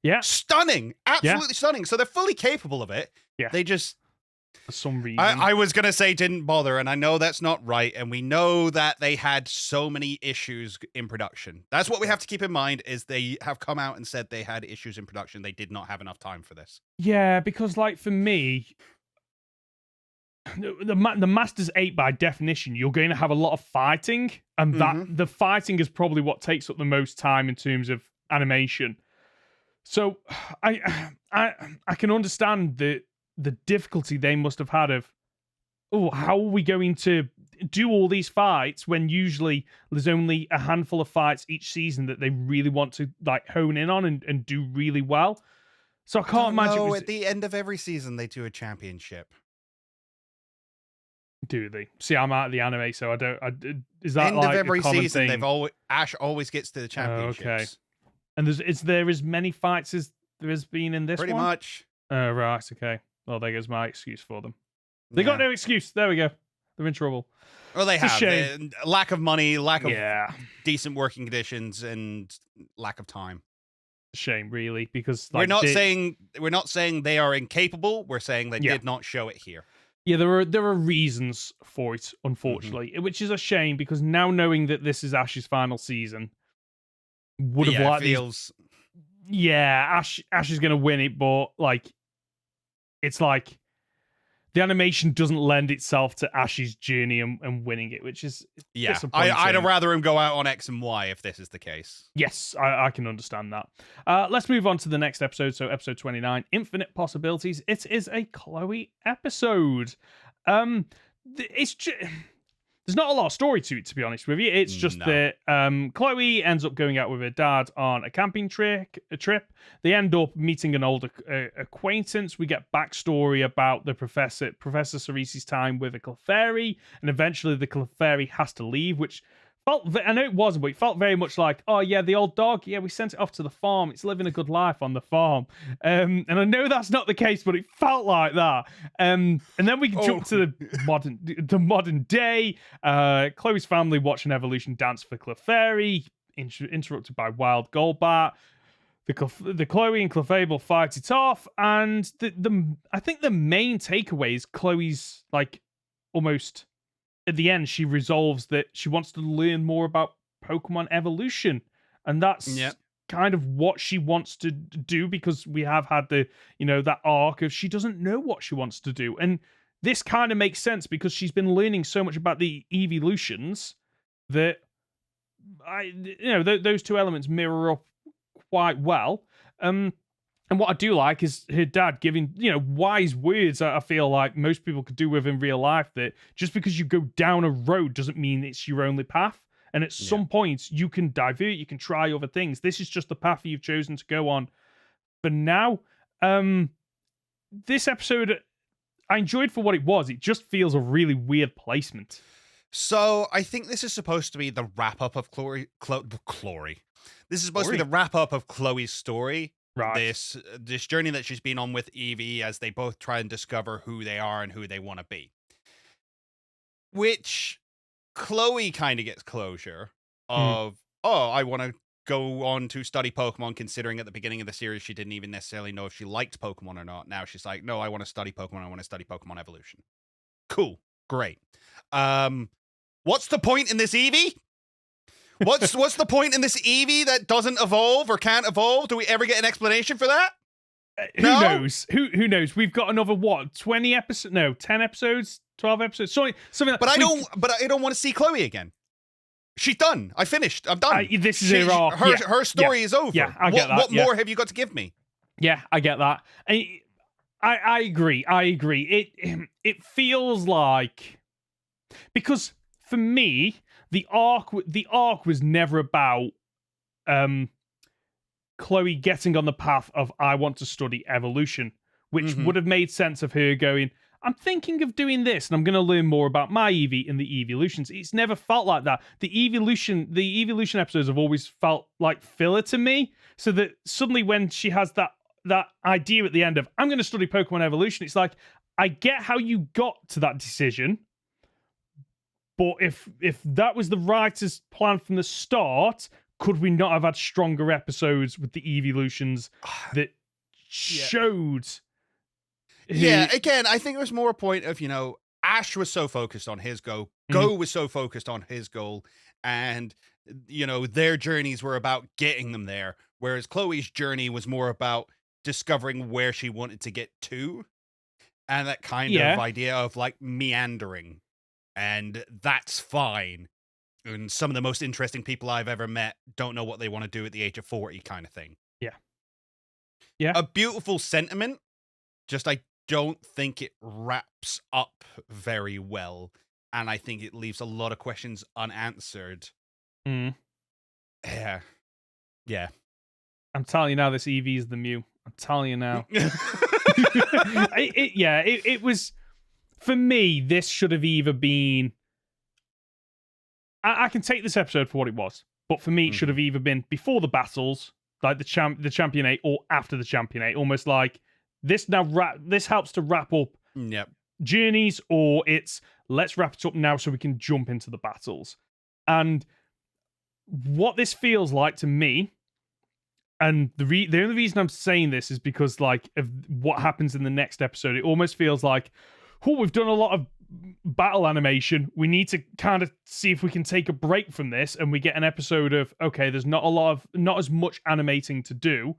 Yeah. Stunning. Absolutely stunning. So they're fully capable of it. Yeah. They just... For some reason. I was going to say didn't bother, and I know that's not right, and we know that they had so many issues in production. That's what we have to keep in mind, is they have come out and said they had issues in production. They did not have enough time for this. Yeah, because, like, for me, the Masters 8, by definition, you're going to have a lot of fighting, and that the fighting is probably what takes up the most time in terms of animation. So, I can understand the difficulty they must have had of, how are we going to do all these fights when usually there's only a handful of fights each season that they really want to like hone in on and do really well. So I can't imagine. No, at the end of every season they do a championship. Do they? See, I'm out of the anime, so I don't. Is that end like of every a common season? thing? Ash always gets to the championships. Okay. And is there as many fights as there has been in this Pretty one? much. Right. Okay. Well, there goes my excuse for them. They got no excuse. There we go. They're in trouble. Well, they have. Shame. Lack of money, lack of decent working conditions, and lack of time. Shame, really, because like, we're not saying they are incapable. We're saying they did not show it here. Yeah, there are reasons for it, unfortunately, which is a shame because now knowing that this is Ash's final season, would have liked feels. Ash is going to win it, but like. It's like the animation doesn't lend itself to Ash's journey and winning it, which is disappointing. I'd rather him go out on X and Y if this is the case. Yes, I can understand that. Let's move on to the next episode. So episode 29, Infinite Possibilities. It is a Chloe episode. There's not a lot of story to it, to be honest with you. It's just that Chloe ends up going out with her dad on a camping trip. They end up meeting an old acquaintance. We get backstory about the Professor Cerisi's time with the Clefairy, and eventually the Clefairy has to leave, which I know it wasn't, but it felt very much like, oh yeah, the old dog, yeah, we sent it off to the farm. It's living a good life on the farm. And I know that's not the case, but it felt like that. And then we can jump to the modern day. Chloe's family watch an evolution dance for Clefairy, interrupted by Wild Golbat. The Chloe and Clefable fight it off, and I think the main takeaway is Chloe's like almost. At the end, she resolves that she wants to learn more about Pokemon evolution. And that's kind of what she wants to do, because we have had that arc of she doesn't know what she wants to do. And this kind of makes sense because she's been learning so much about the evolutions that those two elements mirror up quite well. And what I do like is her dad giving, wise words that I feel like most people could do with in real life, that just because you go down a road doesn't mean it's your only path. And at some points, you can divert, you can try other things. This is just the path you've chosen to go on. But now, this episode, I enjoyed for what it was. It just feels a really weird placement. So I think this is supposed to be the wrap-up of Chloe. This is supposed to be the wrap-up of Chloe's story. Right. This journey that she's been on with Evie as they both try and discover who they are and who they want to be. Which Chloe kind of gets closure of, I want to go on to study Pokemon, considering at the beginning of the series she didn't even necessarily know if she liked Pokemon or not. Now she's like, no, I want to study Pokemon. I want to study Pokemon evolution. Cool. Great. What's the point in this Eevee? What's the point in this Eevee that doesn't evolve or can't evolve? Do we ever get an explanation for that? Who knows? Who knows? We've got another 20 episodes? No, 10 episodes, 12 episodes. Something like but I don't want to see Chloe again. She's done. I finished. I'm done. This is her arc. Her story is over. Yeah, I get that. What more have you got to give me? Yeah, I get that. I agree. It feels like, because for me, the arc was never about Chloe getting on the path of I want to study evolution, which would have made sense of her going, I'm thinking of doing this and I'm going to learn more about my Eevee and the evolutions. It's never felt like that. The evolution episodes have always felt like filler to me, so that suddenly when she has that idea at the end of I'm going to study Pokemon evolution, it's like, I get how you got to that decision, but if that was the writer's plan from the start, could we not have had stronger episodes with the evolutions that showed? Yeah, again, I think it was more a point of, Ash was so focused on his goal, Go was so focused on his goal, and, their journeys were about getting them there, whereas Chloe's journey was more about discovering where she wanted to get to, and that kind of idea of, like, meandering, and that's fine. And some of the most interesting people I've ever met don't know what they want to do at the age of 40 kind of thing. Yeah. Yeah. A beautiful sentiment, just I don't think it wraps up very well, and I think it leaves a lot of questions unanswered. Yeah. I'm telling you now, this Eevee is the Mew. I'm telling you now. It was, for me, this should have either been, I can take this episode for what it was, but for me, it should have either been before the battles, like the Champion 8, or after the Champion 8, almost like this helps to wrap up journeys, or it's let's wrap it up now so we can jump into the battles. And what this feels like to me, and the only reason I'm saying this is because, like, of what happens in the next episode, it almost feels like, we've done a lot of battle animation. We need to kind of see if we can take a break from this, and we get an episode of, okay, there's not as much animating to do.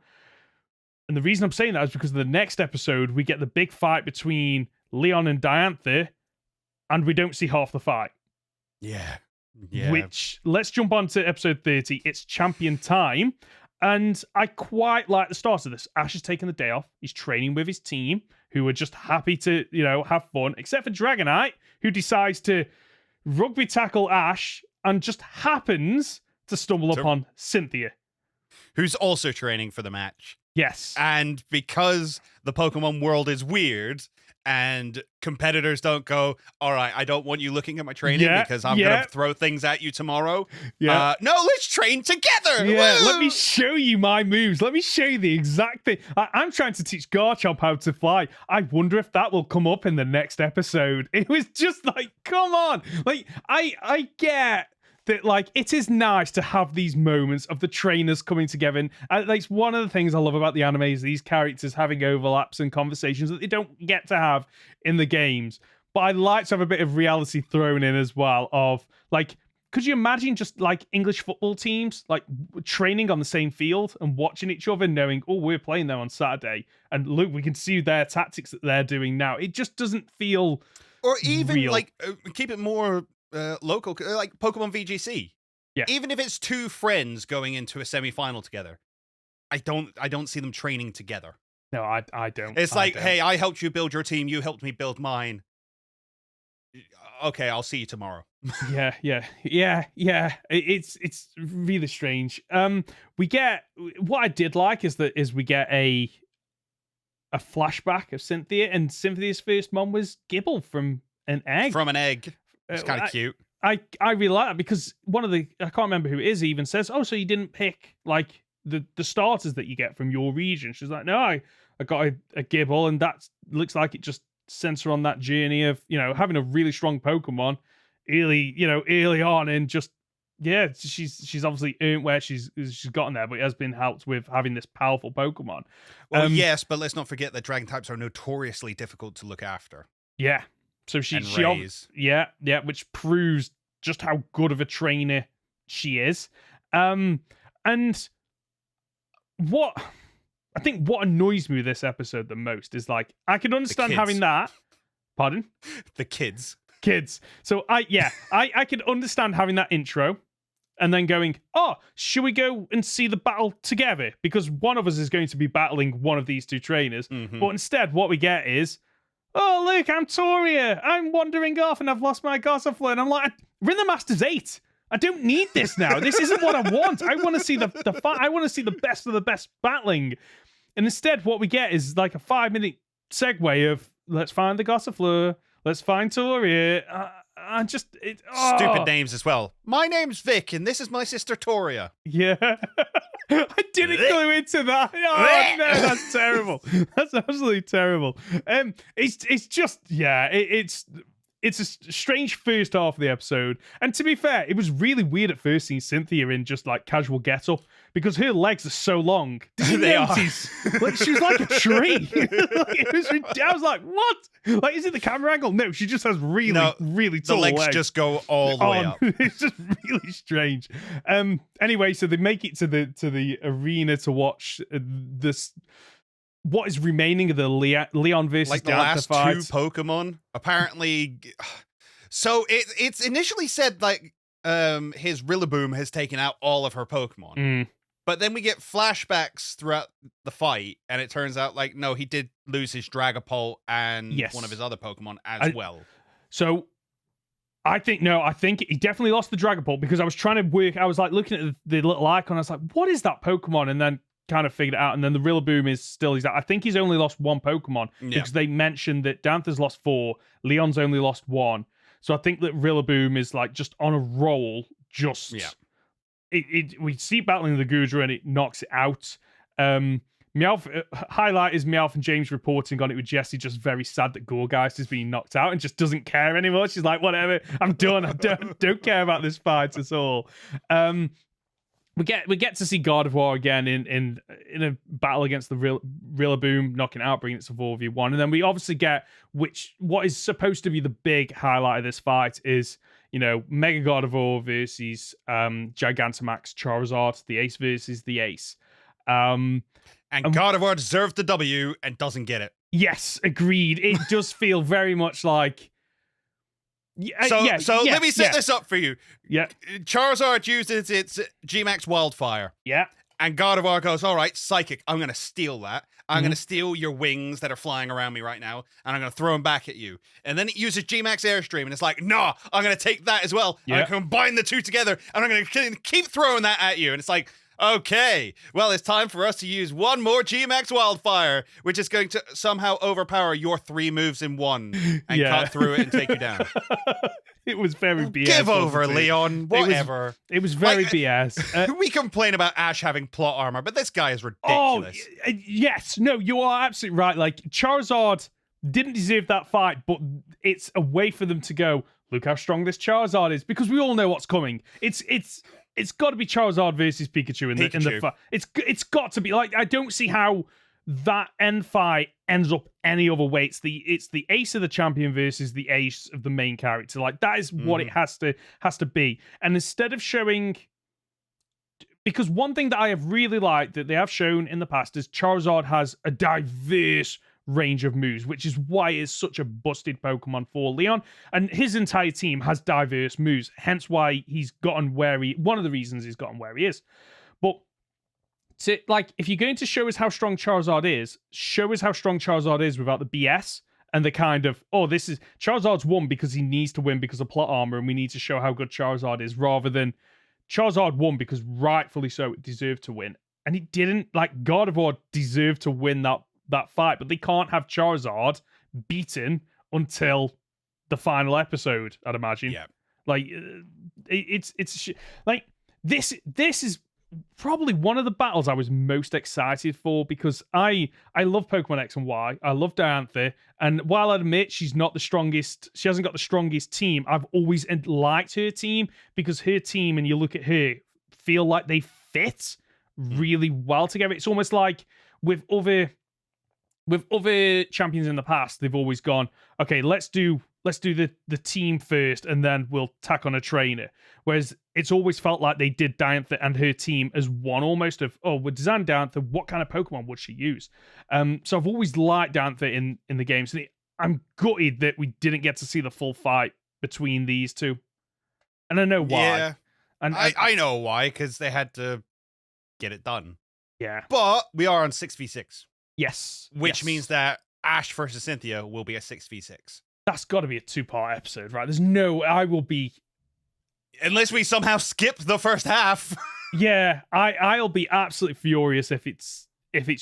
And the reason I'm saying that is because the next episode, we get the big fight between Leon and Diantha, and we don't see half the fight. Yeah. Which, let's jump on to episode 30. It's champion time. And I quite like the start of this. Ash has taken the day off. He's training with his team, who are just happy to, have fun, except for Dragonite, who decides to rugby tackle Ash and just happens to stumble upon Cynthia, who's also training for the match. Yes. And because the Pokemon world is weird and competitors don't go, all right, I don't want you looking at my training because I'm going to throw things at you tomorrow. No, let's train together. Yeah, let me show you my moves. Let me show you the exact thing. I'm trying to teach Garchomp how to fly. I wonder if that will come up in the next episode. It was just like, come on. Like, I get that, like, it is nice to have these moments of the trainers coming together. And like, one of the things I love about the anime is these characters having overlaps and conversations that they don't get to have in the games. But I like to have a bit of reality thrown in as well of, like, could you imagine just, like, English football teams, like, training on the same field and watching each other, knowing, oh, we're playing them on Saturday, and look, we can see their tactics that they're doing now. It just doesn't feel Or even, real. like, keep it more local, like Pokemon VGC. Yeah. Even if it's two friends going into a semi-final together, I don't see them training together. No, I don't. It's like, hey, I helped you build your team, you helped me build mine. Okay, I'll see you tomorrow. yeah. It's really strange. We get, what I did like is we get a flashback of Cynthia, and Cynthia's first mom was Gibble from an egg. From an egg. It's kind of cute. I really like that, because one of the, I can't remember who it is, even says, oh, so you didn't pick like the starters that you get from your region. She's like, no, I got a Gibble, and that looks like it just sends her on that journey of, having a really strong Pokemon early on, and just, yeah, she's obviously earned where she's gotten there, but it has been helped with having this powerful Pokemon. Well, yes, but let's not forget that dragon types are notoriously difficult to look after. Yeah. So she raise. Which proves just how good of a trainer she is. And what annoys me with this episode the most is, like, I can understand having that. Pardon? The kids. So I can understand having that intro and then going, oh, should we go and see the battle together? Because one of us is going to be battling one of these two trainers. Mm-hmm. But instead, what we get is, oh, look, I'm Toria. I'm wandering off and I've lost my Gossifleur. And I'm like, we're in the Masters 8. I don't need this now. This isn't what I want. I want to see the fight. I want to see the best of the best battling. And instead, what we get is like a 5-minute segue of, let's find the Gossifleur. Let's find Toria. Stupid names as well. My name's Vic, and this is my sister Toria. Yeah. I didn't go into that. Oh, no, that's terrible. That's absolutely terrible. It's just, yeah, it's a strange first half of the episode. And to be fair, it was really weird at first seeing Cynthia in just like casual get-up, because her legs are so long. Did you notice? Like, she was like a tree. I was like, what? Like, is it the camera angle? No, she just has really tall legs. The legs just go all the way up. It's just really strange. Anyway, so they make it to the arena to watch this. What is remaining of the Leon versus like the last fight. Two Pokemon? Apparently, so it's initially said like his Rillaboom has taken out all of her Pokemon, but then we get flashbacks throughout the fight, and it turns out like no, he did lose his Dragapult and one of his other Pokemon as well. So I think he definitely lost the Dragapult, because I was trying to work. I was like looking at the little icon. I was like, what is that Pokemon? And then kind of figured it out, and then the Rillaboom is still I think he's only lost one Pokemon, because they mentioned that Danther's lost 4, Leon's only lost 1, so I think that Rillaboom is like just on a roll. We see battling the Goodra and it knocks it out. Highlight is Meowth and James reporting on it with Jessie just very sad that Gourgeist is being knocked out and just doesn't care anymore. She's like, whatever, I'm done. I don't care about this fight at all. We get to see Gardevoir again in a battle against the Rillaboom, knocking it out, bringing it to 4v1. And then we obviously get what is supposed to be the big highlight of this fight is, Mega Gardevoir versus Gigantamax Charizard, the Ace versus the Ace. And Gardevoir deserved the W and doesn't get it. Yes, agreed. It does feel very much like... So let me set this up for you. Yeah. Charizard uses its G-Max Wildfire. Yeah. And Gardevoir goes, all right, Psychic, I'm going to steal that. I'm going to steal your wings that are flying around me right now, and I'm going to throw them back at you. And then it uses G-Max Airstream, and it's like, nah, I'm going to take that as well. I'm going to combine the two together, and I'm going to keep throwing that at you. And it's like, okay, well, it's time for us to use one more G-Max Wildfire, which is going to somehow overpower your 3 moves in one and cut through it and take you down. It was very BS. Give over, Leon. Whatever. It was very BS. We complain about Ash having plot armor, but this guy is ridiculous. Oh, yes. No, you are absolutely right. Like, Charizard didn't deserve that fight, but it's a way for them to go, look how strong this Charizard is, because we all know what's coming. It's got to be Charizard versus Pikachu in the fight. It's got to be. Like, I don't see how that end fight ends up any other way. It's the ace of the champion versus the ace of the main character. Like, that is what it has to be. And instead of showing, because one thing that I have really liked that they have shown in the past is Charizard has a diverse range of moves, which is why it's such a busted Pokemon for Leon. And his entire team has diverse moves, hence why he's gotten where one of the reasons he's gotten where he is. But if you're going to show us how strong Charizard is, show us how strong Charizard is without the BS and the kind of, this is Charizard's won because he needs to win because of plot armor, and we need to show how good Charizard is, rather than Charizard won because rightfully so it deserved to win. And he didn't. Like, God of War deserved to win that fight, but they can't have Charizard beaten until the final episode, I'd imagine. Yeah. Like, it's like this is probably one of the battles I was most excited for, because I love Pokemon X and Y. I love Diantha, and while I admit she's not the strongest, she hasn't got the strongest team, I've always liked her team, because her team, and you look at her, feel like they fit really well together. It's almost like with other champions in the past, they've always gone, okay, let's do the team first, and then we'll tack on a trainer. Whereas it's always felt like they did Diantha and her team as one, almost of, we're designing Diantha, what kind of Pokemon would she use? So I've always liked Diantha in the games. So I'm gutted that we didn't get to see the full fight between these two. And I know why. Yeah, and I know why, because they had to get it done. Yeah. But we are on 6v6. Yes. Which means that Ash versus Cynthia will be a 6v6. That's got to be a 2-part episode, right? There's no, I will be... Unless we somehow skip the first half. Yeah, I'll be absolutely furious if it's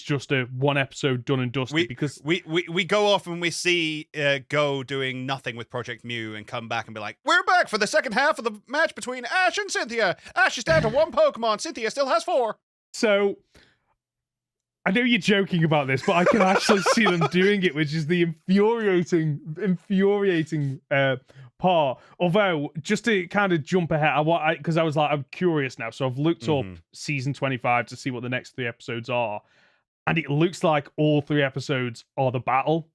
just a one episode done and dusted, because we go off and we see Go doing nothing with Project Mew and come back and be like, we're back for the second half of the match between Ash and Cynthia. Ash is down to 1 Pokemon. Cynthia still has 4. So I know you're joking about this, but I can actually see them doing it, which is the infuriating part. Although, just to kind of jump ahead, because I was like, I'm curious now, so I've looked up season 25 to see what the next 3 episodes are, and it looks like all 3 episodes are the battle.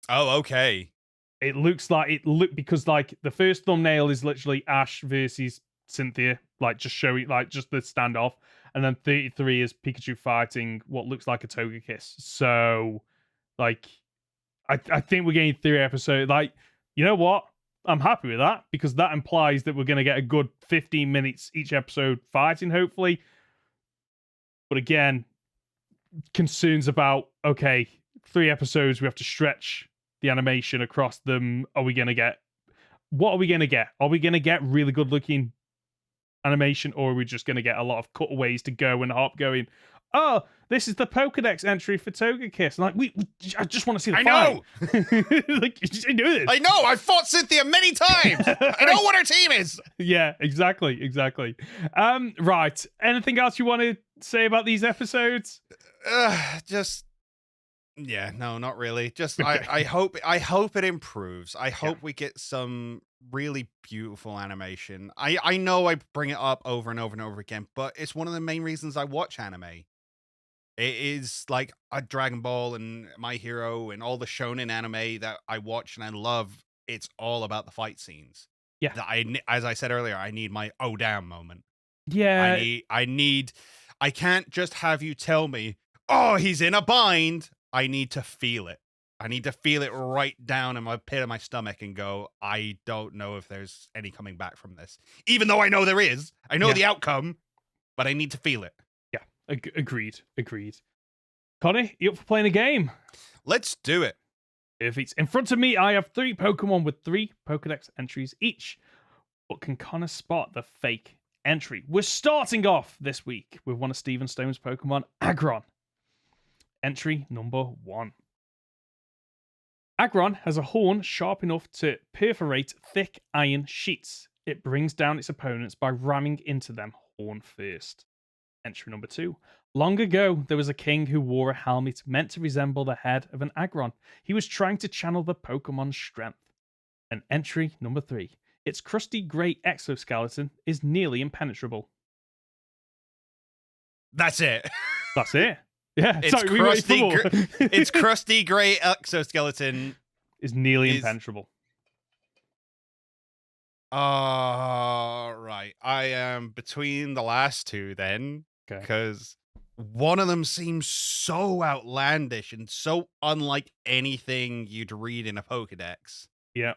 Oh, okay. It looks like because like the first thumbnail is literally Ash versus Cynthia, like just showing like just the standoff. And then 33 is Pikachu fighting what looks like a Togekiss. So, like, I think we're getting 3 episodes. Like, you know what? I'm happy with that, because that implies that we're going to get a good 15 minutes each episode fighting, hopefully. But again, concerns about, okay, 3 episodes, we have to stretch the animation across them. What are we going to get? Are we going to get really good looking animation, or are we just going to get a lot of cutaways to Go and Hop going, oh, this is the Pokedex entry for Togekiss? Like, I just want to see the fight. Know. Like, I know this. I know. I've fought Cynthia many times. I know what her team is. Yeah, exactly. Right. Anything else you want to say about these episodes? Yeah, no, not really. Just Okay. I hope it improves. I hope we get some really beautiful animation. I know I bring it up over and over and over again, but it's one of the main reasons I watch anime. It is like a Dragon Ball and My Hero and all the shonen anime that I watch and I love. It's all about the fight scenes. Yeah. As I said earlier, I need my oh damn moment. Yeah. I can't just have you tell me, oh, he's in a bind. I need to feel it. I need to feel it right down in my pit of my stomach and go, I don't know if there's any coming back from this. Even though I know there is. I know the outcome, but I need to feel it. Yeah, agreed. Conor, you up for playing a game? Let's do it. If it's in front of me, I have 3 Pokemon with 3 Pokedex entries each. But can Conor spot the fake entry? We're starting off this week with one of Steven Stone's Pokemon, Aggron. Entry number 1. Aggron has a horn sharp enough to perforate thick iron sheets. It brings down its opponents by ramming into them horn first. Entry number 2. Long ago, there was a king who wore a helmet meant to resemble the head of an Aggron. He was trying to channel the Pokemon's strength. And entry number 3. Its crusty grey exoskeleton is nearly impenetrable. That's it. That's it. Yeah, it's sorry, its crusty grey exoskeleton is nearly impenetrable. Right. I am between the last 2 then, because one of them seems so outlandish and so unlike anything you'd read in a Pokedex. Yeah.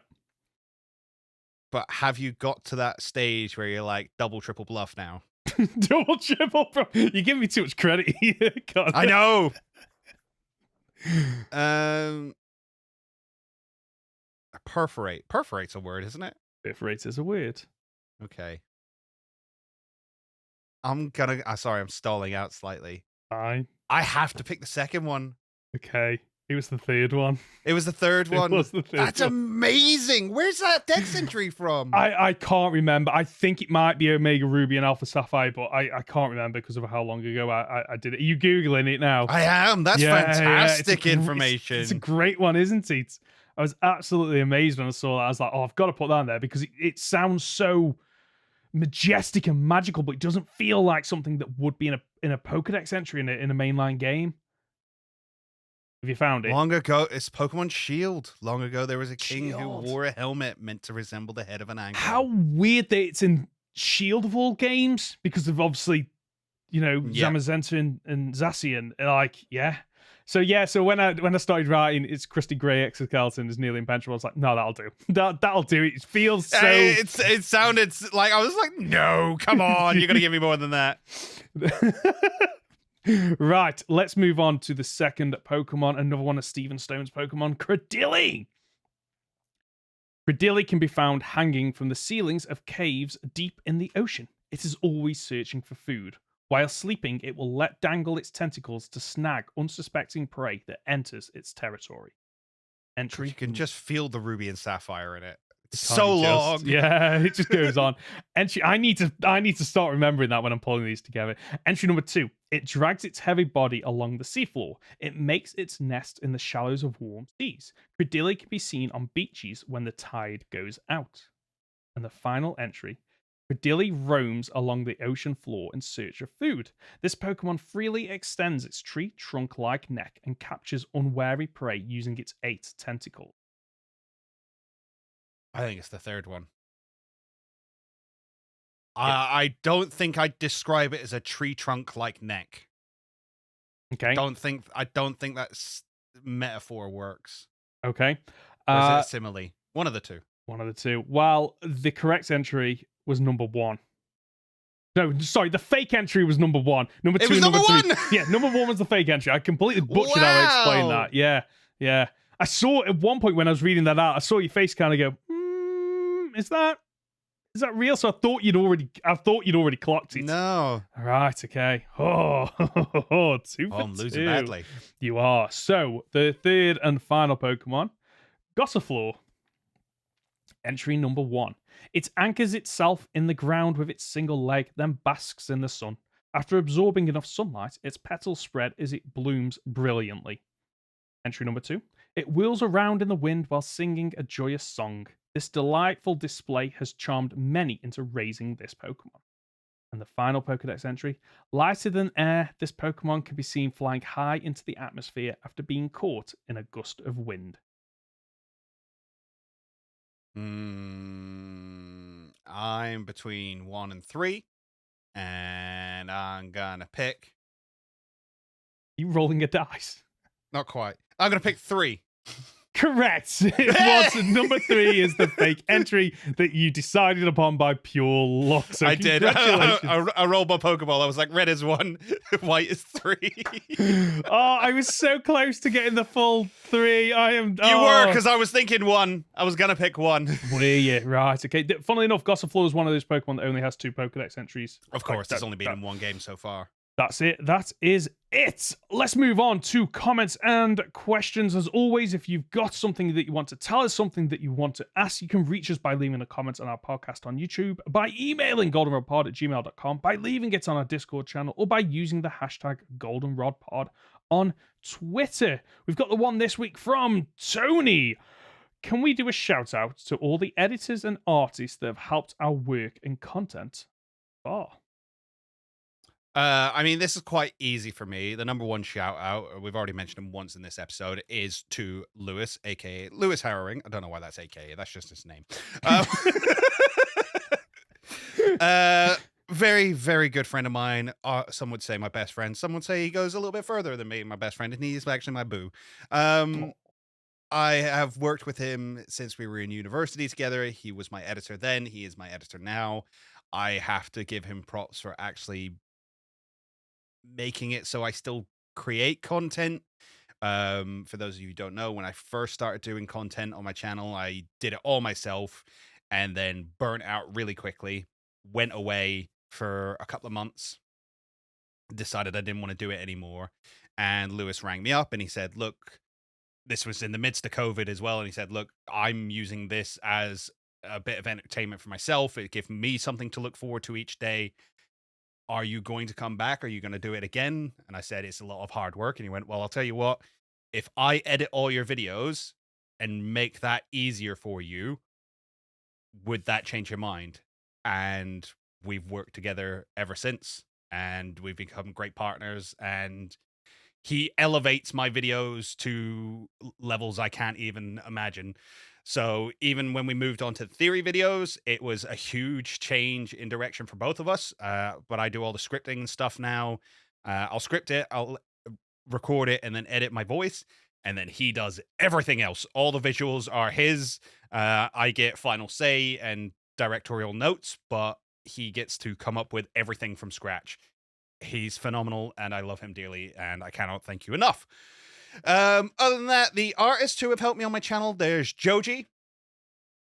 But have you got to that stage where you're like double, triple bluff now? Double, triple, bro. You give me too much credit here. God. I know. Perforate. Perforate's a word, isn't it? Perforate is a word. Okay. I'm stalling out slightly. Fine. I have to pick the second one. Okay. It was the third one. It was the third one. It was the third That's one. amazing. Where's that Dex entry from? I can't remember. I think it might be Omega Ruby and Alpha Sapphire, but I can't remember because of how long ago I did it. Are you Googling it now? I am. That's fantastic Yeah. information. It's a great one, isn't it? I was absolutely amazed when I saw that. I was like, oh, I've got to put that in there because it sounds so majestic and magical, but it doesn't feel like something that would be in a Pokedex entry in a mainline game. Have you found it? Long ago, it's Pokemon Shield. Long ago, there was a king who wore a helmet meant to resemble the head of an angle. How weird that it's in Shield of all games because of obviously, Zamazenta and Zacian. So when I started writing, it's Christy Grey Exoskeleton is nearly impenetrable. I was like, no, that'll do. That'll do. It feels so. It sounded like I was like, no, come on, you're gonna give me more than that. Right, let's move on to the second Pokemon, another one of Stephen Stone's Pokemon, Credilli. Credilli can be found hanging from the ceilings of caves deep in the ocean. It is always searching for food. While sleeping, it will let dangle its tentacles to snag unsuspecting prey that enters its territory. Entry. You can just feel the ruby and sapphire in it. It's so long. Yeah, it just goes on. Entry. I need to start remembering that when I'm pulling these together. Entry number 2. It drags its heavy body along the seafloor. It makes its nest in the shallows of warm seas. Credilli can be seen on beaches when the tide goes out. And the final entry. Credilli roams along the ocean floor in search of food. This Pokemon freely extends its tree trunk-like neck and captures unwary prey using its 8 tentacles. I think it's the third one. I don't think I'd describe it as a tree trunk-like neck. Okay. I don't think that metaphor works. Okay. Or is it a simile? One of the two. One of the two. Well, the correct entry was number 1. No, sorry, the fake entry was number 1. Number 2 and number 3. Yeah, number 1 was the fake entry. I completely butchered how I explained that. Yeah. I saw at one point when I was reading that out, I saw your face kind of go, is that real? So I thought you'd already clocked it. No. Right, okay. Oh, 2 for I'm 2. losing badly. You are. So, the third and final Pokemon, Gossifleur. Entry number 1. It anchors itself in the ground with its single leg, then basks in the sun. After absorbing enough sunlight, its petals spread as it blooms brilliantly. Entry number 2. It wheels around in the wind while singing a joyous song. This delightful display has charmed many into raising this Pokemon. And the final Pokedex entry. Lighter than air, this Pokemon can be seen flying high into the atmosphere after being caught in a gust of wind. I'm between 1 and 3, and I'm gonna pick. You rolling a dice? Not quite. I'm gonna pick 3. Correct. It was number 3 is the fake entry that you decided upon by pure luck. So I did. I rolled my Pokeball. I was like, red is 1, white is 3. Oh, I was so close to getting the full 3. You were, because I was thinking 1. I was gonna pick 1. Were you? Right. Okay. Funnily enough, Gossifleur is one of those Pokemon that only has 2 Pokedex entries. Of course, it's only been in 1 game so far. That's it. That is it. Let's move on to comments and questions. As always, if you've got something that you want to tell us, something that you want to ask, you can reach us by leaving a comment on our podcast on YouTube, by emailing goldenrodpod@gmail.com, by leaving it on our Discord channel, or by using the hashtag goldenrodpod on Twitter. We've got the one this week from Tony. Can we do a shout out to all the editors and artists that have helped our work and content? I mean, this is quite easy for me. The number 1 shout out, we've already mentioned him once in this episode, is to Lewis, aka Lewis Harrowing. I don't know why that's aka, that's just his name. very, very good friend of mine. Some would say my best friend. Some would say he goes a little bit further than me, my best friend, and he's actually my boo. Oh. I have worked with him since we were in university together. He was my editor then. He is my editor now. I have to give him props for actually making it so I still create content. For those of you who don't know, when I first started doing content on my channel, I did it all myself and then burnt out really quickly, went away for a couple of months, decided I didn't want to do it anymore. And Lewis rang me up and he said, look, this was in the midst of COVID as well. And he said, look, I'm using this as a bit of entertainment for myself. It gives me something to look forward to each day. Are you going to come back? Are you going to do it again? And I said, it's a lot of hard work. And he went, well, I'll tell you what, if I edit all your videos and make that easier for you, would that change your mind? And we've worked together ever since, and we've become great partners. And he elevates my videos to levels I can't even imagine. So even when we moved on to theory videos, it was a huge change in direction for both of us. But I do all the scripting and stuff now. I'll script it, I'll record it, and then edit my voice. And then he does everything else. All the visuals are his. I get final say and directorial notes, but he gets to come up with everything from scratch. He's phenomenal, and I love him dearly, and I cannot thank you enough. Other than that, the artists who have helped me on my channel, there's Joji,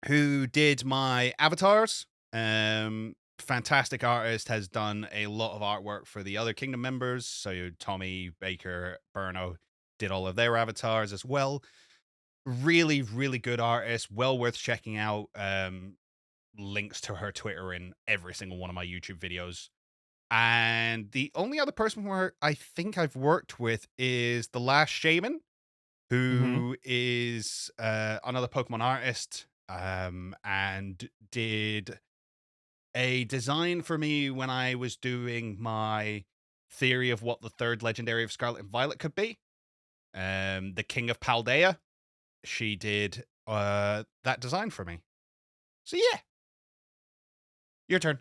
who did my avatars. Fantastic artist, has done a lot of artwork for the other Kingdom members. So Tommy, Baker, Burno did all of their avatars as well. Really, really good artist, well worth checking out. Links to her Twitter in every single one of my YouTube videos. And the only other person where I think I've worked with is The Last Shaman, who is another Pokemon artist, and did a design for me when I was doing my theory of what the third legendary of Scarlet and Violet could be. The King of Paldea, she did that design for me. So yeah, your turn.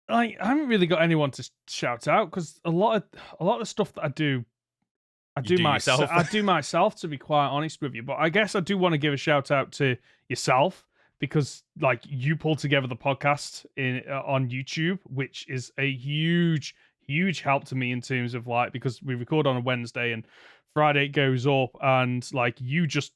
I haven't really got anyone to shout out because a lot of the stuff that I do myself. I do myself, to be quite honest with you. But I guess I do want to give a shout out to yourself because, like, you pulled together the podcast on YouTube, which is a huge help to me in terms of, like, because we record on a Wednesday and Friday it goes up, and like you just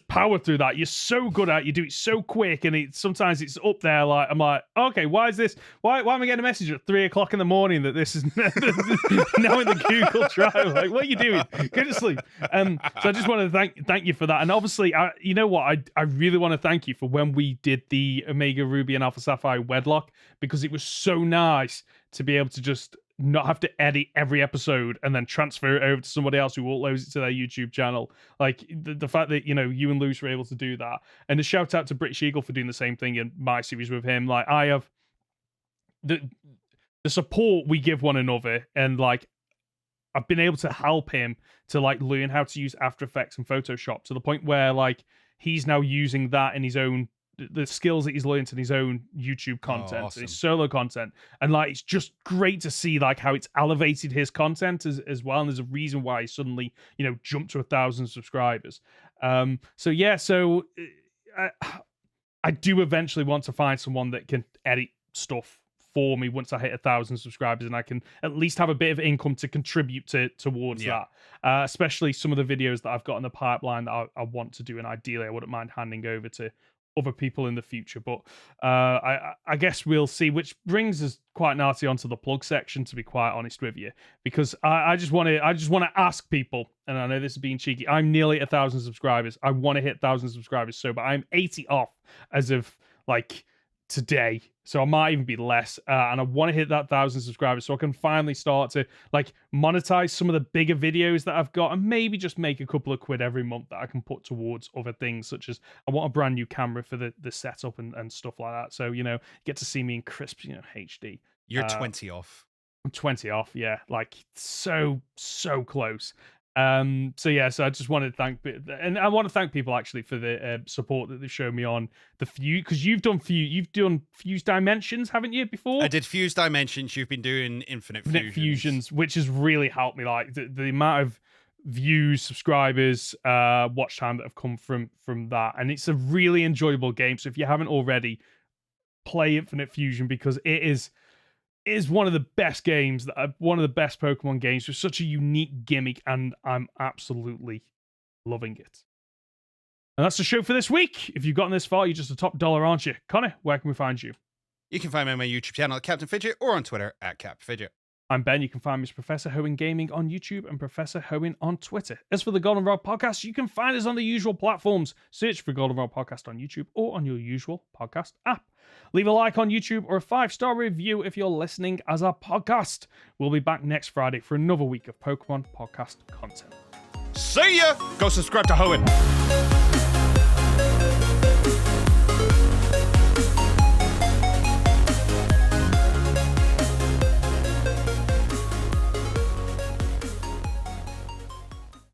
power through that. You're so good at it. You do it so quick, and sometimes it's up there. Like, I'm like, okay, why is this? Why am I getting a message at 3:00 in the morning that this is now in the Google Drive? Like, what are you doing? Go to sleep. So I just want to thank you for that. And obviously, you know what? I really want to thank you for when we did the Omega Ruby and Alpha Sapphire wedlock, because it was so nice to be able to just not have to edit every episode and then transfer it over to somebody else who uploads it to their YouTube channel. Like the fact that, you know, you and Luce were able to do that. And a shout out to British Eagle for doing the same thing in my series with him. Like, I have the support we give one another, and like I've been able to help him to like learn how to use After Effects and Photoshop to the point where like he's now using that in his own, the skills that he's learned in his own YouTube content, awesome. His solo content. And like, it's just great to see like how it's elevated his content as well. And there's a reason why he suddenly, you know, jumped to 1,000 subscribers. So yeah, so I do eventually want to find someone that can edit stuff for me once I hit 1,000 subscribers, and I can at least have a bit of income to contribute towards that. Especially some of the videos that I've got in the pipeline that I want to do, and ideally I wouldn't mind handing over to other people in the future. But I guess we'll see, which brings us quite nicely onto the plug section, to be quite honest with you, because I just want to ask people, and I know this is being cheeky, I'm nearly at 1,000 subscribers. I want to hit 1,000 subscribers, so but I'm 80 off as of like today, so I might even be less, and I want to hit that 1,000 subscribers so I can finally start to like monetize some of the bigger videos that I've got, and maybe just make a couple of quid every month that I can put towards other things, such as I want a brand new camera for the setup and stuff like that, so, you know, get to see me in crisp, you know, HD. You're 20 off. I'm 20 off, yeah, like so close. So I just wanted to thank, and I want to thank people actually for the support that they've shown me on the Fuse, because you've done Fuse Dimensions, haven't you, before? I did Fuse Dimensions. You've been doing Infinite Fusions, which has really helped me. Like the amount of views, subscribers, watch time that have come from that, and it's a really enjoyable game. So if you haven't already, play Infinite Fusion, because it is one of the best games, one of the best Pokemon games with such a unique gimmick, and I'm absolutely loving it. And that's the show for this week. If you've gotten this far, you're just a top dollar, aren't you? Conor, where can we find you? You can find me on my YouTube channel at Captain Fidget, or on Twitter at CapFidget. I'm Ben. You can find me as Professor Hoenn Gaming on YouTube and Professor Hoenn on Twitter. As for the Goldenrod Podcast, you can find us on the usual platforms. Search for Goldenrod Podcast on YouTube or on your usual podcast app. Leave a like on YouTube or a 5-star review if you're listening as a podcast. We'll be back next Friday for another week of Pokemon podcast content. See ya! Go subscribe to Hoenn.